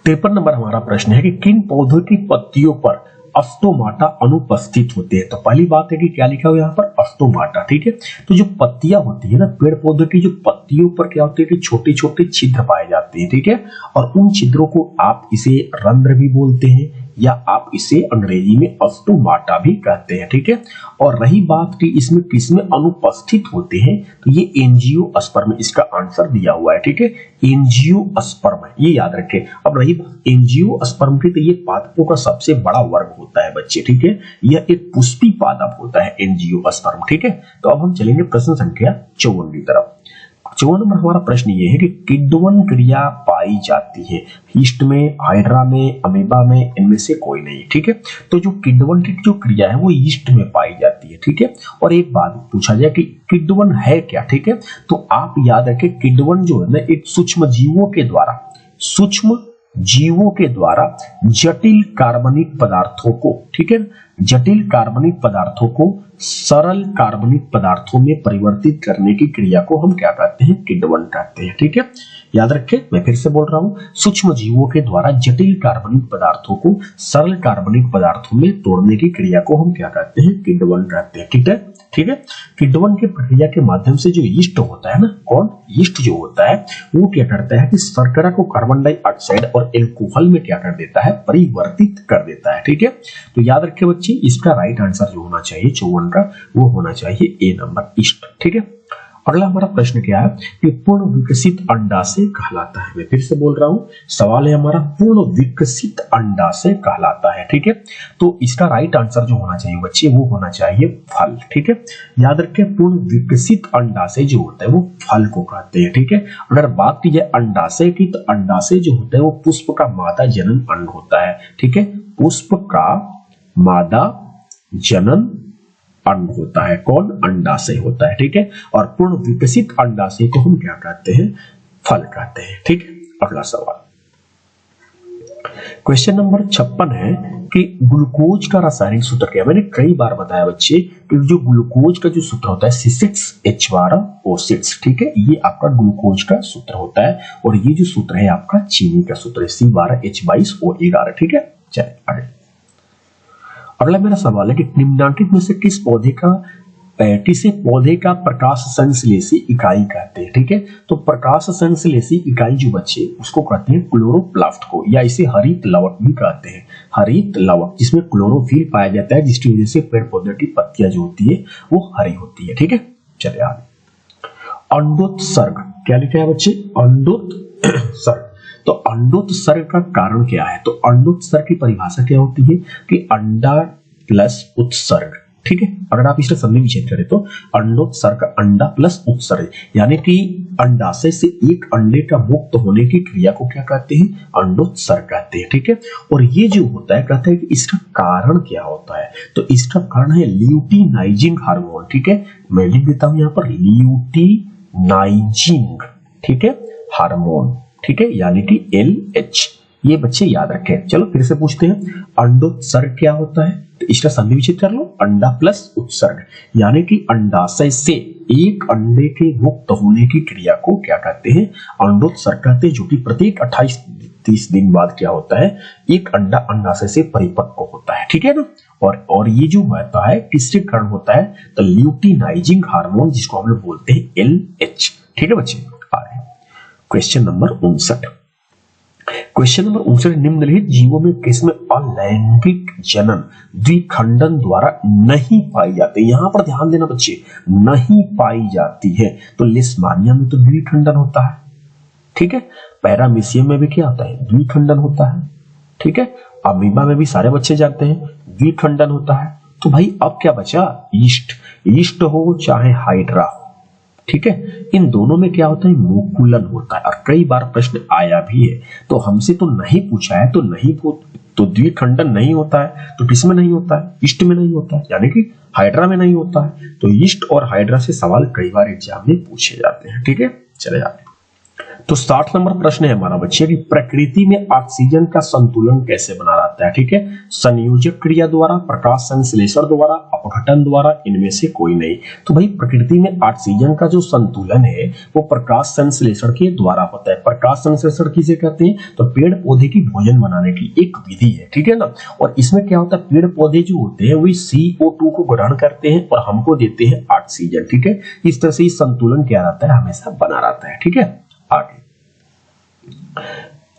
Speaker 1: 53 नंबर हमारा प्रश्न है कि किन पौधों की पत्तियों पर अस्टोमाटा अनुपस्थित होते हैं। तो पहली बात है कि क्या लिखा हुआ यहाँ पर, अस्टोमाटा। ठीक है, तो जो पत्तियां होती है ना पेड़ पौधों की, जो पत्तियों पर क्या होती है कि छोटे छोटे छिद्र पाए जाते हैं। ठीक है, और उन छिद्रों को आप इसे रंध्र भी बोलते हैं या आप इसे अंग्रेजी में अस्टोमाटा भी कहते हैं। ठीक है, और रही बात कि इसमें किसमें अनुपस्थित होते हैं तो ये एंजियोस्पर्म, इसका आंसर दिया हुआ है। ठीक है, एंजियोस्पर्म, ये याद रखें। अब रही बात एंजियोस्पर्म की, तो ये पादपों का सबसे बड़ा वर्ग होता है बच्चे। ठीक है, यह एक पुष्पी पादप होता है एंजियोस्पर्म। ठीक है, तो अब हम चलेंगे प्रश्न संख्या 54 की तरफ। 54 नंबर हमारा प्रश्न ये है कि किण्वन क्रिया पाई जाती है यीस्ट में, हाइड्रा में, अमीबा में, इनमें से कोई नहीं। ठीक है, तो जो किण्वन की जो क्रिया है वो यीस्ट में पाई जाती है। ठीक है, और एक बात पूछा जाए कि किण्वन है क्या। ठीक है, तो आप याद रखें किण्वन जो है ना एक सूक्ष्म जीवों के द्वारा, सूक्ष्म जीवों के द्वारा जटिल कार्बनिक पदार्थों को, ठीक है, जटिल कार्बनिक पदार्थों को सरल कार्बनिक पदार्थों में परिवर्तित करने की क्रिया को हम क्या कहते हैं? किण्वन कहते हैं। ठीक है, याद रखें, मैं फिर से बोल रहा हूं, सूक्ष्म जीवों के द्वारा जटिल कार्बनिक पदार्थों को सरल कार्बनिक पदार्थों में तोड़ने की क्रिया को हम क्या कहते हैं? किण्वन कहते हैं। ठीक है, ठीक है, किण्वन की प्रक्रिया के माध्यम से जो यीस्ट होता है ना, कौन यीस्ट जो होता है वो क्या करता है कि शर्करा को कार्बन डाइऑक्साइड और एल्कोहल में क्या कर देता है? परिवर्तित कर देता है। ठीक है, तो याद रखें बच्चे, इसका राइट आंसर जो होना चाहिए 54 का, वो होना चाहिए ए नंबर, ईस्ट। ठीक है, अगला हमारा प्रश्न क्या है कि पूर्ण विकसित अंडाशय कहलाता है। मैं फिर से बोल रहा हूं, सवाल है हमारा पूर्ण विकसित अंडाशय कहलाता है। ठीक है, तो इसका राइट आंसर जो होना चाहिए बच्चे वो होना चाहिए फल। ठीक है, याद रखें, पूर्ण विकसित अंडाशय जो होता है वो फल को कहते हैं। ठीक है, अगर बात की जाए अंडाशय की, तो अंडाशय जो होता है वो पुष्प का मादा जनन अंग होता है। ठीक है, पुष्प का मादा जनन अंग होता है, कौन? अंडाशय होता है। ठीक है, और पूर्ण विकसित अंडाशय को हम क्या कहते हैं? फल कहते हैं। ठीक है, अगला सवाल क्वेश्चन नंबर 56 है कि ग्लूकोज का रासायनिक सूत्र क्या है? मैंने कई बार बताया बच्चे कि जो ग्लूकोज का जो सूत्र होता है C6H12O6, ठीक है, ये आपका ग्लूकोज का सूत्र होता है, और ये जो सूत्र है आपका चीनी का सूत्र है C12H22O11। ठीक है, चलिए आगे। अगला मेरा सवाल है कि निम्नलिखित में से किस पौधे का प्रकाश संश्लेषी इकाई कहते हैं? ठीक है, तो प्रकाश संश्लेषी इकाई जो बच्चे उसको कहते हैं क्लोरोप्लास्ट को, या इसे हरित लवक भी कहते हैं। हरित लवक जिसमें क्लोरोफिल पाया जाता है, जिसकी वजह से पेड़ पौधे की पत्तियां जो होती है वो हरी होती है। ठीक है, चलिए आगे। अंडोत्सर्ग क्या लिखा है बच्चे? अंडोत्सर्ग। तो अंडोत्सर्ग का कारण क्या है? तो अंडोत्सर्ग की परिभाषा क्या होती है कि अंडा प्लस उत्सर्ग। ठीक है, अगर आप इसका संधि विच्छेद करें तो अंडोत्सर्ग अंडा प्लस उत्सर्ग, यानी कि अंडाशय से एक अंडे का मुक्त होने की क्रिया को क्या कहते हैं? अंडोत्सर्ग कहते हैं। ठीक है, और ये जो होता है कहते हैं कि इसका कारण क्या होता है? तो इसका कारण है ल्यूटिनाइजिंग हार्मोन। ठीक है, मैं लिख देता हूं यहां पर ल्यूटिनाइजिंग, ठीक है, हार्मोन। ठीक है, यानी कि LH, ये बच्चे याद रखें। चलो फिर से पूछते हैं, अंडोत्सर्ग क्या होता है? तो इसका संधि विच्छेद कर लो, अंडा प्लस उत्सर्ग, यानी कि अंडाशय से एक अंडे के मुक्त होने की क्रिया को क्या कहते हैं? अंडोत्सर्ग कहते हैं, जो कि प्रत्येक 28-30 दिन बाद क्या होता है? एक अंडा अंडाशय से परिपक्व होता है। ठीक है ना, और ये जो होता है किसके कारण होता है? तो ल्यूटिनाइजिंग हार्मोन, जिसको हम लोग बोलते हैं LH। ठीक है बच्चे, आगे क्वेश्चन नंबर 59। क्वेश्चन नंबर 59, निम्नलिखित जीवों में किसमें अलैंगिक जनन द्विखंडन द्वारा नहीं पाई जाती? यहां पर ध्यान देना बच्चे, नहीं पाई जाती है। तो लिस्मानिया में तो द्विखंडन होता है। ठीक है, पैरामीशियम में भी क्या होता है? द्विखंडन होता है। ठीक है, अमीबा में भी सारे बच्चे जानते हैं द्विखंडन होता है। तो भाई अब क्या बचा? ईस्ट हो चाहे हाइड्रा, ठीक है, इन दोनों में क्या होता है? मुकुलन होता है। और कई बार प्रश्न आया भी है, तो हमसे तो नहीं पूछा है, तो नहीं तो द्विखंडन नहीं होता है, तो किसमें नहीं होता है? ईस्ट में नहीं होता है, यानी कि हाइड्रा में नहीं होता है। तो ईस्ट और हाइड्रा से सवाल कई बार एग्जाम में पूछे जाते हैं। ठीक है, चले जाते। तो 60 नंबर प्रश्न है हमारा बच्चे कि प्रकृति में ऑक्सीजन का संतुलन कैसे बना रहता है? ठीक है, संयोजक क्रिया द्वारा, प्रकाश संश्लेषण द्वारा, अपघटन द्वारा, इनमें से कोई नहीं। तो भाई प्रकृति में ऑक्सीजन का जो संतुलन है वो प्रकाश संश्लेषण के द्वारा होता है। प्रकाश संश्लेषण किसे कहते हैं? तो पेड़ पौधे की भोजन बनाने की एक विधि है। ठीक है ना, और इसमें क्या होता है? पेड़ पौधे जो होते हैं वही CO2 को ग्रहण करते हैं और हमको देते हैं ऑक्सीजन। ठीक है, इस तरह से संतुलन क्या रहता है? हमेशा बना रहता है। ठीक है, आगे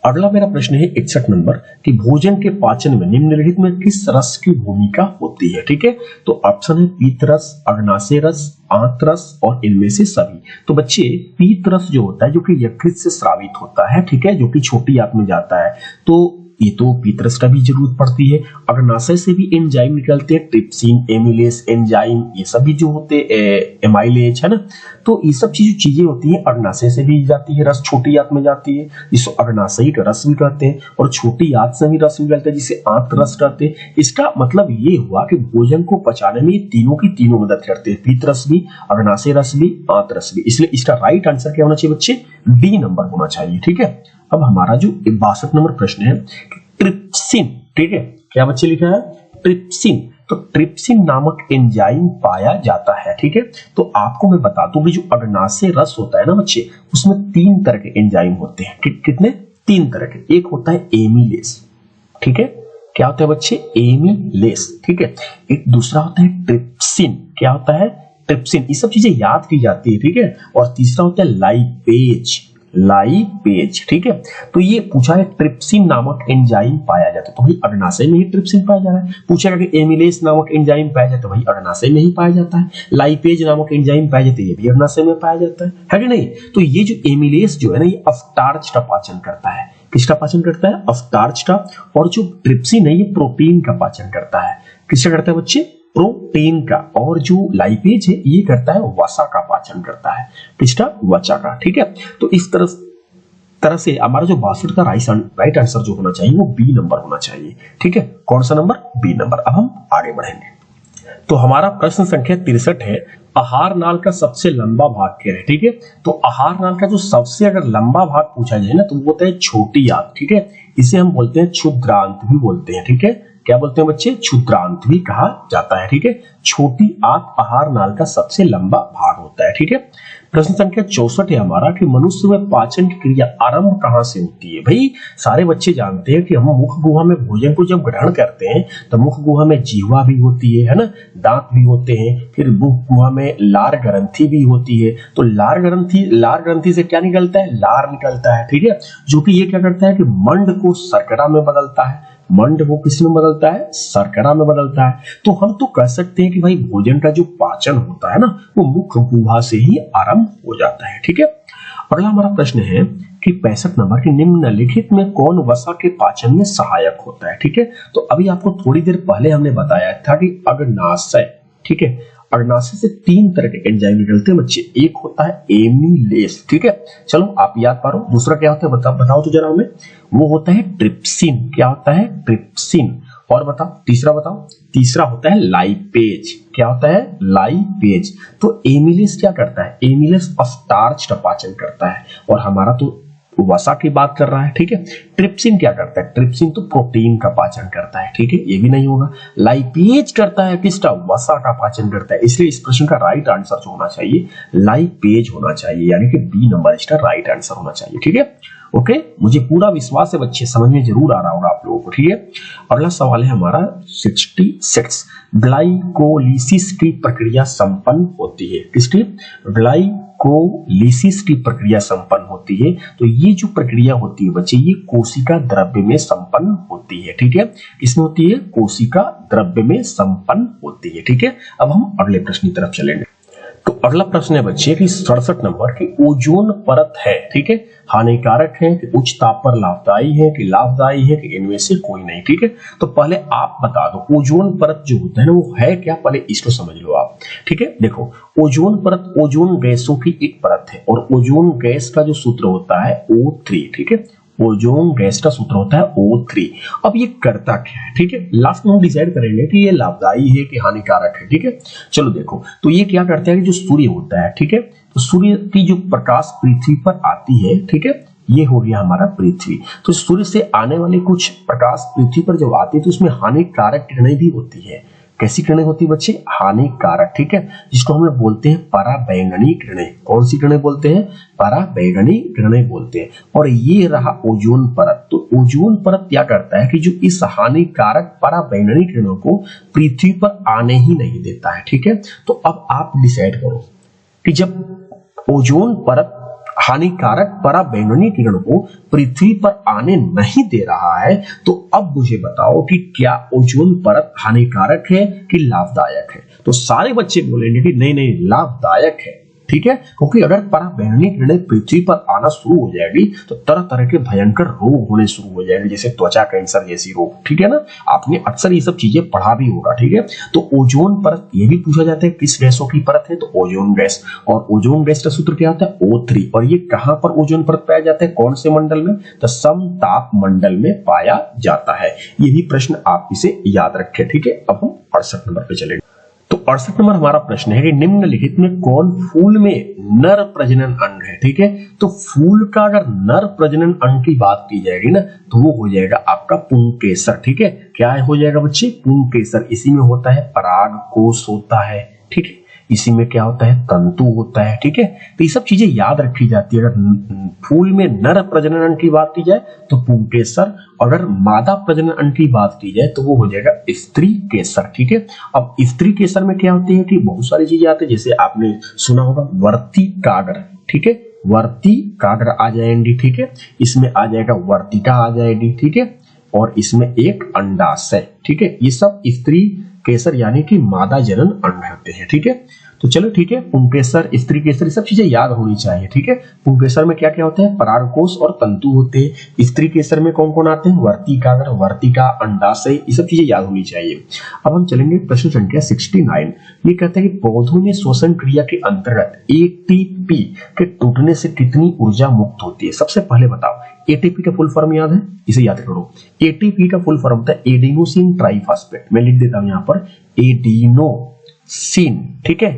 Speaker 1: अगला मेरा प्रश्न है 61 नंबर कि भोजन के पाचन में निम्नलिखित में किस रस की भूमिका होती है? ठीक है, तो ऑप्शन है पीत रस, अग्नाशय रस, आंत रस और इनमें से सभी। तो बच्चे पीत रस जो होता है जो कि यकृत से स्रावित होता है, ठीक है, जो कि छोटी आंत में जाता है, तो ये तो पीत रस का भी जरूरत पड़ती है। अग्नाशय से भी एंजाइम निकलते हैं, ट्रिप्सिन, एमिलेज एंजाइम, ये सभी जो होते एमाइलेज है ना, तो ये सब चीजें होती है अग्नाशय से भी जाती है, रस छोटी आंत में जाती है, जिसको अग्नाशयिक रस भी कहते हैं, और छोटी आंत से भी रस निकलता है जिसे आंत रस कहते हैं। इसका मतलब ये हुआ कि भोजन को पचाने में तीनों की तीनों मदद करते हैं, पीत रस भी, अग्नाशय रस भी, आंत रस भी। इसलिए इसका राइट आंसर क्या होना चाहिए बच्चे? डी नंबर होना चाहिए। ठीक है, अब हमारा जो 62 नंबर प्रश्न है, ट्रिप्सिन, ठीक है, क्या बच्चे लिखा है, ट्रिप्सिन। तो ट्रिप्सिन नामक एंजाइम पाया जाता है, ठीक है। तो आपको मैं बता दूं कि जो अग्नाशय रस होता है ना बच्चे, उसमें 3 तरह के एंजाइम होते हैं। कितने? 3 तरह के। एक होता है एमिलेस, ठीक है, क्या होता है बच्चे, एमिलेस, ठीक है। एक दूसरा होता है ट्रिप्सिन, क्या होता है, ट्रिप्सिन। ये सब चीजें याद की जाती है, ठीक है। और तीसरा होता है लाइपेज, लाइपेज, ठीक है। तो ये पूछा है ट्रिप्सिन नामक एंजाइम पाया जाता है, तो भाई अग्नाशय में ही ट्रिप्सिन पाया जा रहा है। पूछेगा कि एमिलेस नामक एंजाइम पाया जाता है, तो भाई अग्नाशय में ही पाया जाता है। लाइपेज नामक एंजाइम पाया जाता है, ये भी अग्नाशय में पाया जाता है कि नहीं। तो ये जो एमिलेस जो है ना, ये अफ्टार्च का पाचन करता है। किसका पाचन करता है? अफ्टार्च का। और जो ट्रिप्सिन है, ये प्रोटीन का पाचन करता है। किसका करता है बच्चे? प्रोटीन का। और जो लाइपेज है, ये करता है वसा का पाचन करता है। किसका? वसा का, ठीक है। तो इस तरह से हमारा जो 62 का राइट आंसर जो होना चाहिए वो बी नंबर होना चाहिए, ठीक है। कौन सा नंबर? B number. अब हम आगे बढ़ेंगे। तो हमारा प्रश्न संख्या 63 है, आहार नाल का सबसे लंबा भाग क्या है, ठीक है। तो आहार नाल का जो सबसे अगर लंबा भाग पूछा जाए ना, तो वो होता है छोटी आंत, ठीक है। इसे हम बोलते हैं क्षुद्रांत भी बोलते हैं, ठीक है। क्या बोलते हैं बच्चे? क्षुद्रांत भी कहा जाता है, ठीक है। छोटी आंत आहार नाल का सबसे लंबा भाग होता है, ठीक है। प्रश्न संख्या 64 है हमारा कि मनुष्य में पाचन की क्रिया आरंभ कहां से होती है। भाई सारे बच्चे जानते हैं कि हम मुख गुहा में भोजन को जब ग्रहण करते हैं तो मुख गुहा में जीवा भी होती है ना, दांत भी होते हैं, फिर मुख गुहा में लार ग्रंथि भी होती है। तो लार ग्रंथि से क्या निकलता है? लार निकलता है, ठीक है। जो कि ये क्या करता है कि मंड को शर्करा में बदलता है। मंड वो किस में बदलता है? शर्करा में बदलता है। तो हम तो कह सकते हैं कि भाई भोजन का जो पाचन होता है ना, वो मुख गुहा से ही आरंभ हो जाता है, ठीक है। अगला हमारा प्रश्न है कि 65 नंबर की निम्नलिखित में कौन वसा के पाचन में सहायक होता है, ठीक है। तो अभी आपको थोड़ी देर पहले हमने बताया था कि अग्नाशय, ठीक है, अग्नाशय से 3 तरह के एंजाइम निकलते हैं बच्चे। एक होता है एमिलेस, ठीक है। चलो आप याद पारो। दूसरा क्या होता है बताओ तो जरा हमें। वो होता है ट्रिप्सिन। क्या होता है? ट्रिप्सिन। और बताओ तीसरा, बताओ। तीसरा होता है लाइपेज। क्या होता है? लाइपेज। तो एमिलेस क्या करता है? एमिलेस स्टार्च का पाचन करता है, और हमारा तो वसा की बात कर रहा है, ठीक है। ट्रिप्सिन क्या करता है? ट्रिप्सिन तो प्रोटीन का पाचन करता है, ठीक है, ये भी नहीं होगा। लाइपेज करता है किसका? वसा का पाचन करता है। इसलिए इस प्रश्न का राइट आंसर जो होना चाहिए लाइपेज होना चाहिए, यानी कि बी नंबर इसका राइट आंसर होना चाहिए, ठीक है। ओके, मुझे पूरा विश्वास है बच्चे समझ में जरूर आ रहा होगा आप लोगों को, ठीक है। अगला सवाल है हमारा 66, ग्लाइकोलिसिस की प्रक्रिया संपन्न होती है। किसकी? ग्लाइकोलिसिस की प्रक्रिया संपन्न होती है। तो ये जो प्रक्रिया होती है बच्चे, ये कोशिका द्रव्य में संपन्न होती है, ठीक है। इसमें होती है कोशिका द्रव्य में संपन्न होती है, ठीक है। अब हम अगले प्रश्न की तरफ चलेंगे। तो अगला प्रश्न है बच्चे कि 67 नंबर की ओजोन परत है, ठीक है, हानिकारक है कि उच्च ताप पर लाभदायी है कि लाभदायी है कि इनमें से कोई नहीं, ठीक है। तो पहले आप बता दो ओजोन परत जो होता है ना, वो है क्या, पहले इसको समझ लो आप, ठीक है। देखो ओजोन परत ओजोन गैसों की एक परत है, और ओजोन गैस का जो सूत्र होता है O3, ठीक है। ओजोन गैस का सूत्र होता है O3। अब ये करता क्या है, ठीक है, लास्ट में हम डिसाइड करेंगे कि ये लाभदायी है कि हानिकारक है, ठीक है। चलो देखो, तो ये क्या करता है कि जो सूर्य होता है, ठीक है, तो सूर्य की जो प्रकाश पृथ्वी पर आती है, ठीक है, ये हो गया हमारा पृथ्वी। तो सूर्य से आने वाले कुछ प्रकाश पृथ्वी पर जब आती है तो उसमें हानिकारक किरणें भी होती है। कैसी किरणें होती है बच्चे? हानिकारक, ठीक है, जिसको हम लोग बोलते हैं पराबैंगनी किरणें। कौन सी किरणें बोलते हैं? पराबैंगनी किरणें बोलते हैं। और ये रहा ओजोन परत। तो ओजोन परत क्या करता है कि जो इस हानिकारक पराबैंगनी किरणों को पृथ्वी पर आने ही नहीं देता है, ठीक है। तो अब आप डिसाइड करो कि जब ओजोन परत हानिकारक पराबैंगनी किरण को पृथ्वी पर आने नहीं दे रहा है, तो अब मुझे बताओ कि क्या ओजोन परत हानिकारक है कि लाभदायक है। तो सारे बच्चे बोलेंगे कि नहीं नहीं लाभदायक है, ठीक है, क्योंकि अगर पराबैंगनी किरणें पृथ्वी पर आना शुरू हो जाएगी तो तरह तरह के भयंकर रोग होने शुरू हो जाएंगे, जैसे त्वचा कैंसर जैसी रोग, ठीक है ना। आपने अक्सर ये सब चीजें पढ़ा भी होगा, ठीक है। तो ओजोन परत ये भी पूछा जाता है किस गैसों की परत है, तो ओजोन गैस। और ओजोन गैस का सूत्र क्या होता है? O3। और ये कहां पर ओजोन परत पाया जाता है, कौन से मंडल में? तो समताप मंडल में पाया जाता है। ये भी प्रश्न आप इसे याद रखें, ठीक है। अब हम 68 नंबर पे चलेंगे। तो 68 नंबर हमारा प्रश्न है कि निम्नलिखित में कौन फूल में नर प्रजनन अंग है। ठीक है, तो फूल का अगर नर प्रजनन अंग की बात की जाएगी ना तो वो हो जाएगा आपका पुंकेसर। ठीक है, क्या हो जाएगा बच्चे, पुंकेसर। इसी में होता है पराग कोश होता है। ठीक है, इसी में क्या होता है, तंतु होता है। ठीक है, तो ये सब चीजें याद रखी जाती है। अगर फूल में नर प्रजनन अंग की बात की जाए तो पुंकेसर, अगर मादा प्रजनन अंग की बात की जाए तो वो हो जाएगा स्त्री केसर। ठीक है, अब स्त्री केसर में क्या होती है कि बहुत सारी चीजें आती है, जैसे आपने सुना होगा वर्ती कागर। ठीक है, वर्ती कागर आ जाएंगी। ठीक है, इसमें आ जाएगा वर्तिका आ जाएगी। ठीक है, और इसमें एक अंडाशय। ठीक है, ये सब स्त्री केसर यानी कि मादा जनन अंग होते हैं। ठीक है, तो चलो ठीक है, पुंकेसर, स्त्री केसर, सब चीजें याद होनी चाहिए। ठीक है, पुंकेसर में क्या क्या होता है, परागकोश और तंतु होते हैं। स्त्री केसर में कौन कौन आते हैं, वर्तिकाग्र, वर्तिका, अंडाशय, ये सब चीजें याद होनी चाहिए। अब हम चलेंगे प्रश्न संख्या 69। ये कहता है कि पौधों में श्वसन क्रिया के अंतर्गत एटीपी के टूटने से कितनी ऊर्जा मुक्त होती है। सबसे पहले बताओ, एटीपी का फुल फॉर्म याद है, इसे याद करो। एटीपी का फुल फॉर्म होता है एडिनोसिन ट्राइफॉस्फेट। मैं लिख देता हूं यहां पर एडिनोसिन। ठीक है,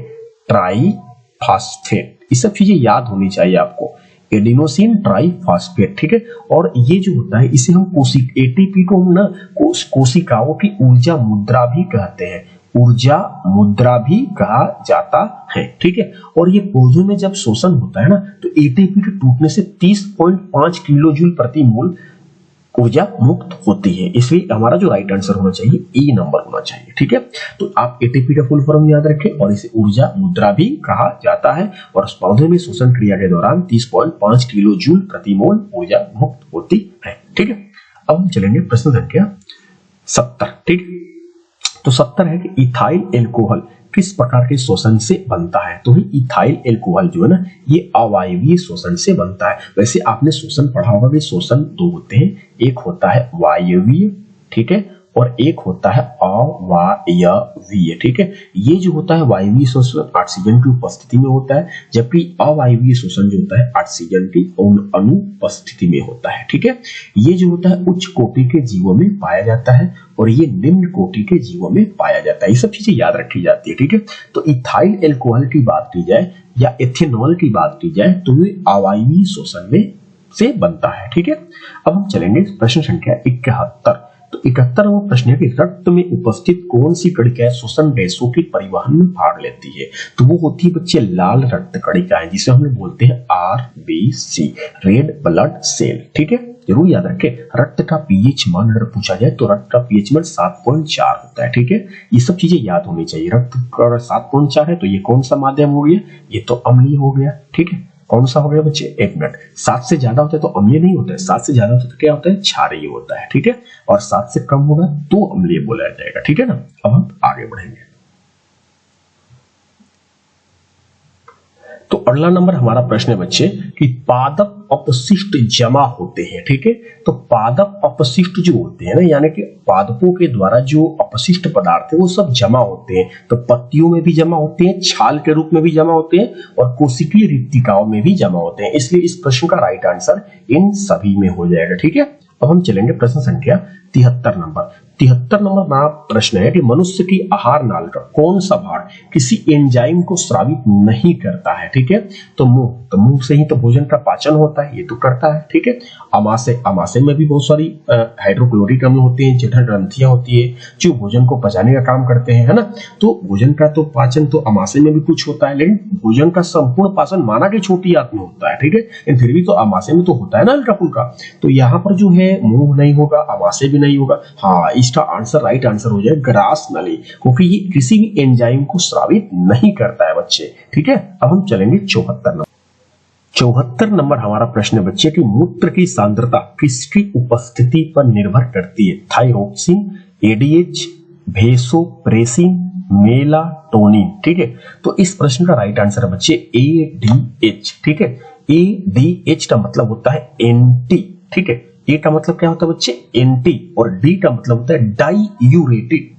Speaker 1: ट्राइफॉस्फेट, ये सब चीजें याद होनी चाहिए आपको, एडिनोसिन ट्राइफॉस्फेट। ठीक है, और ये जो होता है इसे हम एटीपी को हम ना कोशिकाओं की ऊर्जा मुद्रा भी कहते हैं, ऊर्जा मुद्रा भी कहा जाता है। ठीक है, और ये पौधों में जब शोषण होता है ना तो एटीपी के टूटने से 30.5 किलो जूल प्रति मोल ऊर्जा मुक्त होती है। इसलिए हमारा जो राइट आंसर होना चाहिए ई नंबर होना चाहिए। ठीक है, तो आप एटीपी का फुल फॉर्म याद रखें और इसे ऊर्जा मुद्रा भी कहा जाता है, और पौधे में श्वसन क्रिया के दौरान 30.5 किलो जूल प्रति मोल ऊर्जा मुक्त होती है। ठीक है, अब हम चलेंगे प्रश्न संख्या 70। ठीक, तो 70 है कि इथाइल एल्कोहल किस प्रकार के श्वसन से बनता है। तो इथाइल एल्कोहल जो है ना ये अवायवीय श्वसन से बनता है। वैसे आपने श्वसन पढ़ा होगा कि श्वसन दो होते हैं, एक होता है वायवीय, ठीक है, और एक होता है अवायवीय। ठीक है, ये जो होता है वायवीय श्वसन ऑक्सीजन की उपस्थिति में होता है, जबकि अवायवीय श्वसन जो होता है ऑक्सीजन की अनुपस्थिति में होता है। ठीक है, ये जो होता है उच्च कोटि के जीवों में पाया जाता है और ये निम्न कोटि के जीवों में पाया जाता है। ये सब चीजें याद रखी जाती है। ठीक है, तो इथाइल एल्कोहल की बात की जाए या एथेनॉल की बात की जाए तो ये अवायवीय श्वसन में से बनता है। ठीक है, अब हम चलेंगे प्रश्न संख्या 71। तो 71वां प्रश्न है कि रक्त में उपस्थित कौन सी कणिकाएं श्वसन गैसों के परिवहन में भाग लेती है। तो वो होती है बच्चे लाल रक्त कणिकाएं, जिसे हम लोग बोलते हैं RBC, रेड ब्लड सेल। ठीक है, जरूर याद रखें। रक्त का पीएच मान अगर पूछा जाए तो रक्त का पीएच मान 7.4 होता है। ठीक है, ये सब चीजें याद होनी चाहिए। रक्त अगर 7.4 है तो ये कौन सा माध्यम हो गया, ये तो अम्लीय हो गया। ठीक है, कौन सा हो गया बच्चे, 1 मिनट। 7 से ज्यादा होता है तो अम्लीय नहीं होता है, 7 से ज्यादा होता है तो क्या होता है, क्षारीय होता है। ठीक है, और 7 से कम होगा तो अम्लीय बोला जाएगा। ठीक है ना, अब हम आगे बढ़ेंगे। तो अगला नंबर हमारा प्रश्न है बच्चे कि पादप अपशिष्ट जमा होते हैं। ठीक है, तो पादप अपशिष्ट जो होते हैं ना, यानी कि पादपों के द्वारा जो अपशिष्ट पदार्थ है वो सब जमा होते हैं। तो पत्तियों में भी जमा होते हैं, छाल के रूप में भी जमा होते हैं और कोशिकीय रिक्तिकाओं में भी जमा होते हैं। इसलिए इस प्रश्न का राइट आंसर इन सभी में हो जाएगा। ठीक है, अब हम चलेंगे प्रश्न संख्या 73 नंबर। 73 नंबर हमारा प्रश्न है कि मनुष्य की आहार नाल का कौन सा भाग किसी एंजाइम को स्रावित नहीं करता है। ठीक है, तो मुंह से ही तो भोजन का पाचन होता है, ये तो करता है। ठीक है, आमाशय में भी बहुत सारी हाइड्रोक्लोरिक अम्ल होते हैं, जठर ग्रंथियां होती है जो भोजन को पचाने का काम करते हैं, है ना। तो भोजन का तो पाचन तो आमाशय में भी कुछ होता है, लेकिन भोजन का संपूर्ण पाचन माना कि छोटी आंत में होता है। ठीक है, लेकिन फिर भी तो आमाशय में तो होता है ना हल्का फुल्का। तो यहाँ पर जो है मुंह नहीं होगा, आमाशय भी नहीं होगा। हाँ, इसका आंसर राइट आंसर हो जाए ग्रास नली, क्योंकि ये किसी भी एंजाइम को स्रावित नहीं करता है बच्चे। ठीक है, अब हम चलेंगे 74 नंबर। 74 नंबर हमारा प्रश्न है बच्चे कि मूत्र की सांद्रता किसकी उपस्थिति पर निर्भर करती है। Thyroxine, ADH, vasopressin, melatonin. ठीक है, तो इस प्रश्न का राइट आंसर है बच्चे एडीएच। ठीक है, एडीएच का मतलब होता है एंटी। ठीक है, ए का मतलब क्या होता है बच्चे, एंटी, और डी का मतलब होता है डाईयूरेटिक,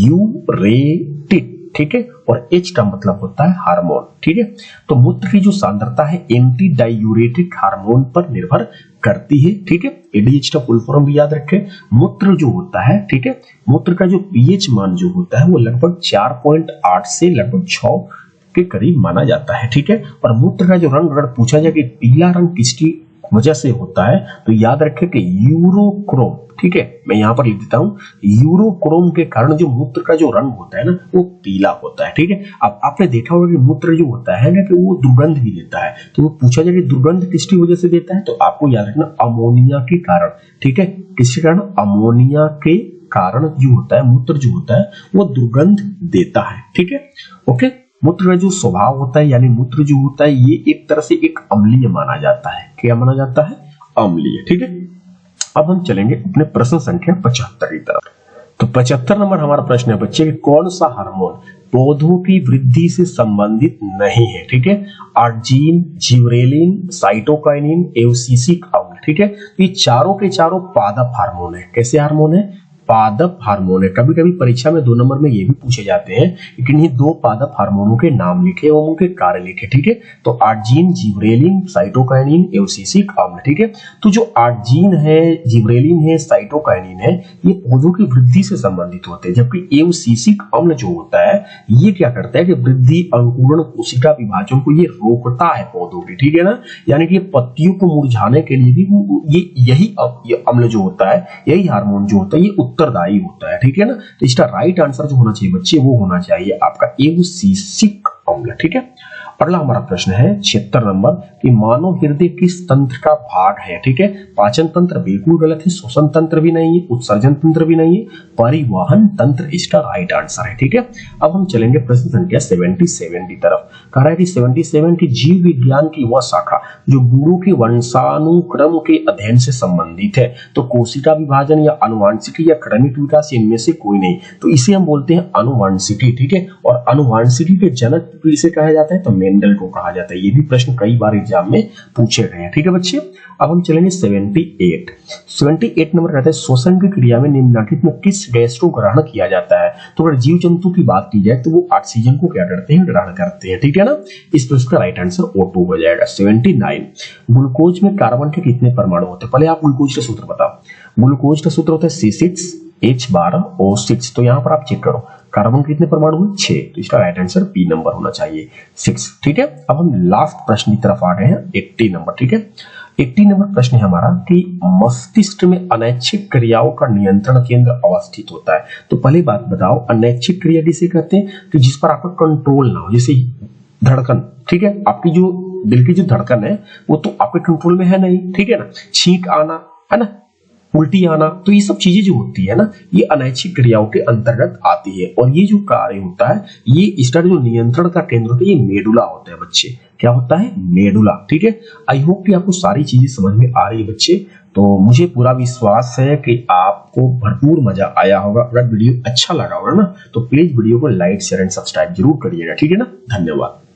Speaker 1: डाईयूरेटिक। ठीक है, और एच का मतलब होता है हार्मोन। ठीक है, तो मूत्र की जो सांद्रता है एंटी डाईयूरेटिक हार्मोन पर निर्भर करती है, ठीक है। एडीएच का फुल फॉर्म भी याद रखें। मूत्र जो होता है, ठीक है, मूत्र का जो पीएच मान जो होता है वो लगभग 4.8 से लगभग 6 के करीब माना जाता है, ठीक है। और मूत्र का जो रंग अगर पूछा जाए कि पीला रंग किसकी वजह से होता है, तो याद रखें कि यूरोक्रोम, ठीक है, मैं यहां पर लिख देता हूं, यूरोक्रोम के कारण जो मूत्र का जो रंग होता है ना वो पीला होता है, ठीक है। अब आपने देखा होगा कि मूत्र जो होता है ना कि वो दुर्गंध भी देता है, तो वो पूछा जाए कि दुर्गंध किसकी वजह से देता है, तो आपको याद रखना अमोनिया के कारण, ठीक है। किसके कारण? अमोनिया के कारण जो होता है मूत्र जो होता है वो दुर्गंध देता है, ठीक है। ओके, मूत्र का जो स्वभाव होता है यानी मूत्र जो होता है ये एक तरह से एक अम्लीय माना जाता है। क्या माना जाता है? अम्लीय, ठीक है। अब हम चलेंगे अपने प्रश्न संख्या 75 की तरफ। तो 75 नंबर हमारा प्रश्न है बच्चे कि कौन सा हार्मोन पौधों की वृद्धि से संबंधित नहीं है, ठीक है। अर्जीन, जिबरेलिन, साइटोकाइनिन, एवसीसिक अम्ल, ठीक है। तो ये चारों के चारों पादप हार्मोन है। कैसे हार्मोन है? पादप हार्मोन है। कभी कभी परीक्षा में 2 नंबर में ये भी पूछे जाते हैं कि इन्हीं 2 पादप हार्मोनों के नाम लिखे और उनके कार्य लिखे, ठीक है। तो अर्जीन, जिबरेलिन, साइटोकाइनिन, एवसीसिक अम्ल, ठीक है। तो जो अर्जीन है, जिबरेलिन है, साइटोकाइनिन है, ये पौधों की वृद्धि से संबंधित होते हैं, जबकि एवसीसिक अम्ल जो होता है ये क्या करता है कि वृद्धि, अंकुरण, कोशिका विभाजन को ये रोकता है पौधों की, ठीक है ना। यानी कि पत्तियों को मुरझाने के लिए भी ये यही अम्ल जो होता है, यही हार्मोन जो होता है ये उत्तरदायी होता है, ठीक है ना। तो इसका राइट आंसर जो होना चाहिए बच्चे वो होना चाहिए आपका एवसीसिक अम्ल, ठीक है। अगला हमारा प्रश्न है 76 नंबर कि मानव हृदय किस तंत्र का भाग है, ठीक है। पाचन तंत्र बिल्कुल गलत है, श्वसन तंत्र भी नहीं है, उत्सर्जन तंत्र भी नहीं है, परिवहन तंत्र इसका राइट आंसर है, ठीक है। अब हम चलेंगे प्रश्न संख्या 77 की तरफ। कह रहा है कि 77 की जीव विज्ञान की वह शाखा जो गुणों के वंशानुक्रम के अध्ययन से संबंधित है, तो कोशिका विभाजन या अनुवांशिकी या क्रमिक विकास इनमें से कोई नहीं, तो इसे हम बोलते हैं अनुवांशिकी, ठीक है। और अनुवांशिकी के जनक इसे कहा जाता है तो मेंडल को कहा जाता है। ये भी प्रश्न कई बार एग्जाम में पूछे गए हैं, ठीक है बच्चे। अब हम चलेंगे 78 नंबर रहता है श्वसन की क्रिया में निम्नलिखित में किस गैस को ग्रहण किया जाता है। तो अगर जीव जंतु की बात की जाए तो वो ऑक्सीजन को क्या करते हैं? ग्रहण करते हैं, ठीक है ना। इस प्रश्न का राइट आंसर O2 हो जाएगा। 79 ग्लूकोज में कार्बन के कितने परमाणु होते हैं? पहले आप ग्लूकोज का सूत्र बताओ। ग्लूकोज का सूत्र होता है C6H12O6। तो यहाँ पर आप चेक करो कार्बन के कितने परमाणु हैं? 6। तो इसका राइट आंसर बी नंबर होना चाहिए 6, ठीक है। अब हम लास्ट प्रश्न की तरफ आ गए हैं 80 नंबर, ठीक है। 80 नंबर प्रश्न है हमारा कि मस्तिष्क में अनैच्छिक क्रियाओं का नियंत्रण केंद्र अवस्थित होता है। तो पहली बात बताओ अनैच्छिक क्रिया किसे कहते हैं? कि जिस पर आपका कंट्रोल ना हो, जैसे धड़कन, ठीक है। आपकी जो दिल की जो धड़कन है वो तो आपके कंट्रोल में है नहीं, ठीक है ना। छींक आना, है ना, उल्टी आना, तो ये सब चीजें जो होती है ना ये अनैच्छिक क्रियाओं के अंतर्गत आती है। और ये जो कार्य होता है ये इसका जो नियंत्रण का केंद्र होता है ये मेडुला होता है बच्चे। क्या होता है? मेडुला, ठीक है। आई होप कि आपको सारी चीजें समझ में आ रही है बच्चे। तो मुझे पूरा विश्वास है कि आपको भरपूर मजा आया होगा। अगर वीडियो अच्छा लगा होगा ना तो प्लीज वीडियो को लाइक, शेयर एंड सब्सक्राइब जरूर करिएगा, ठीक है ना। धन्यवाद।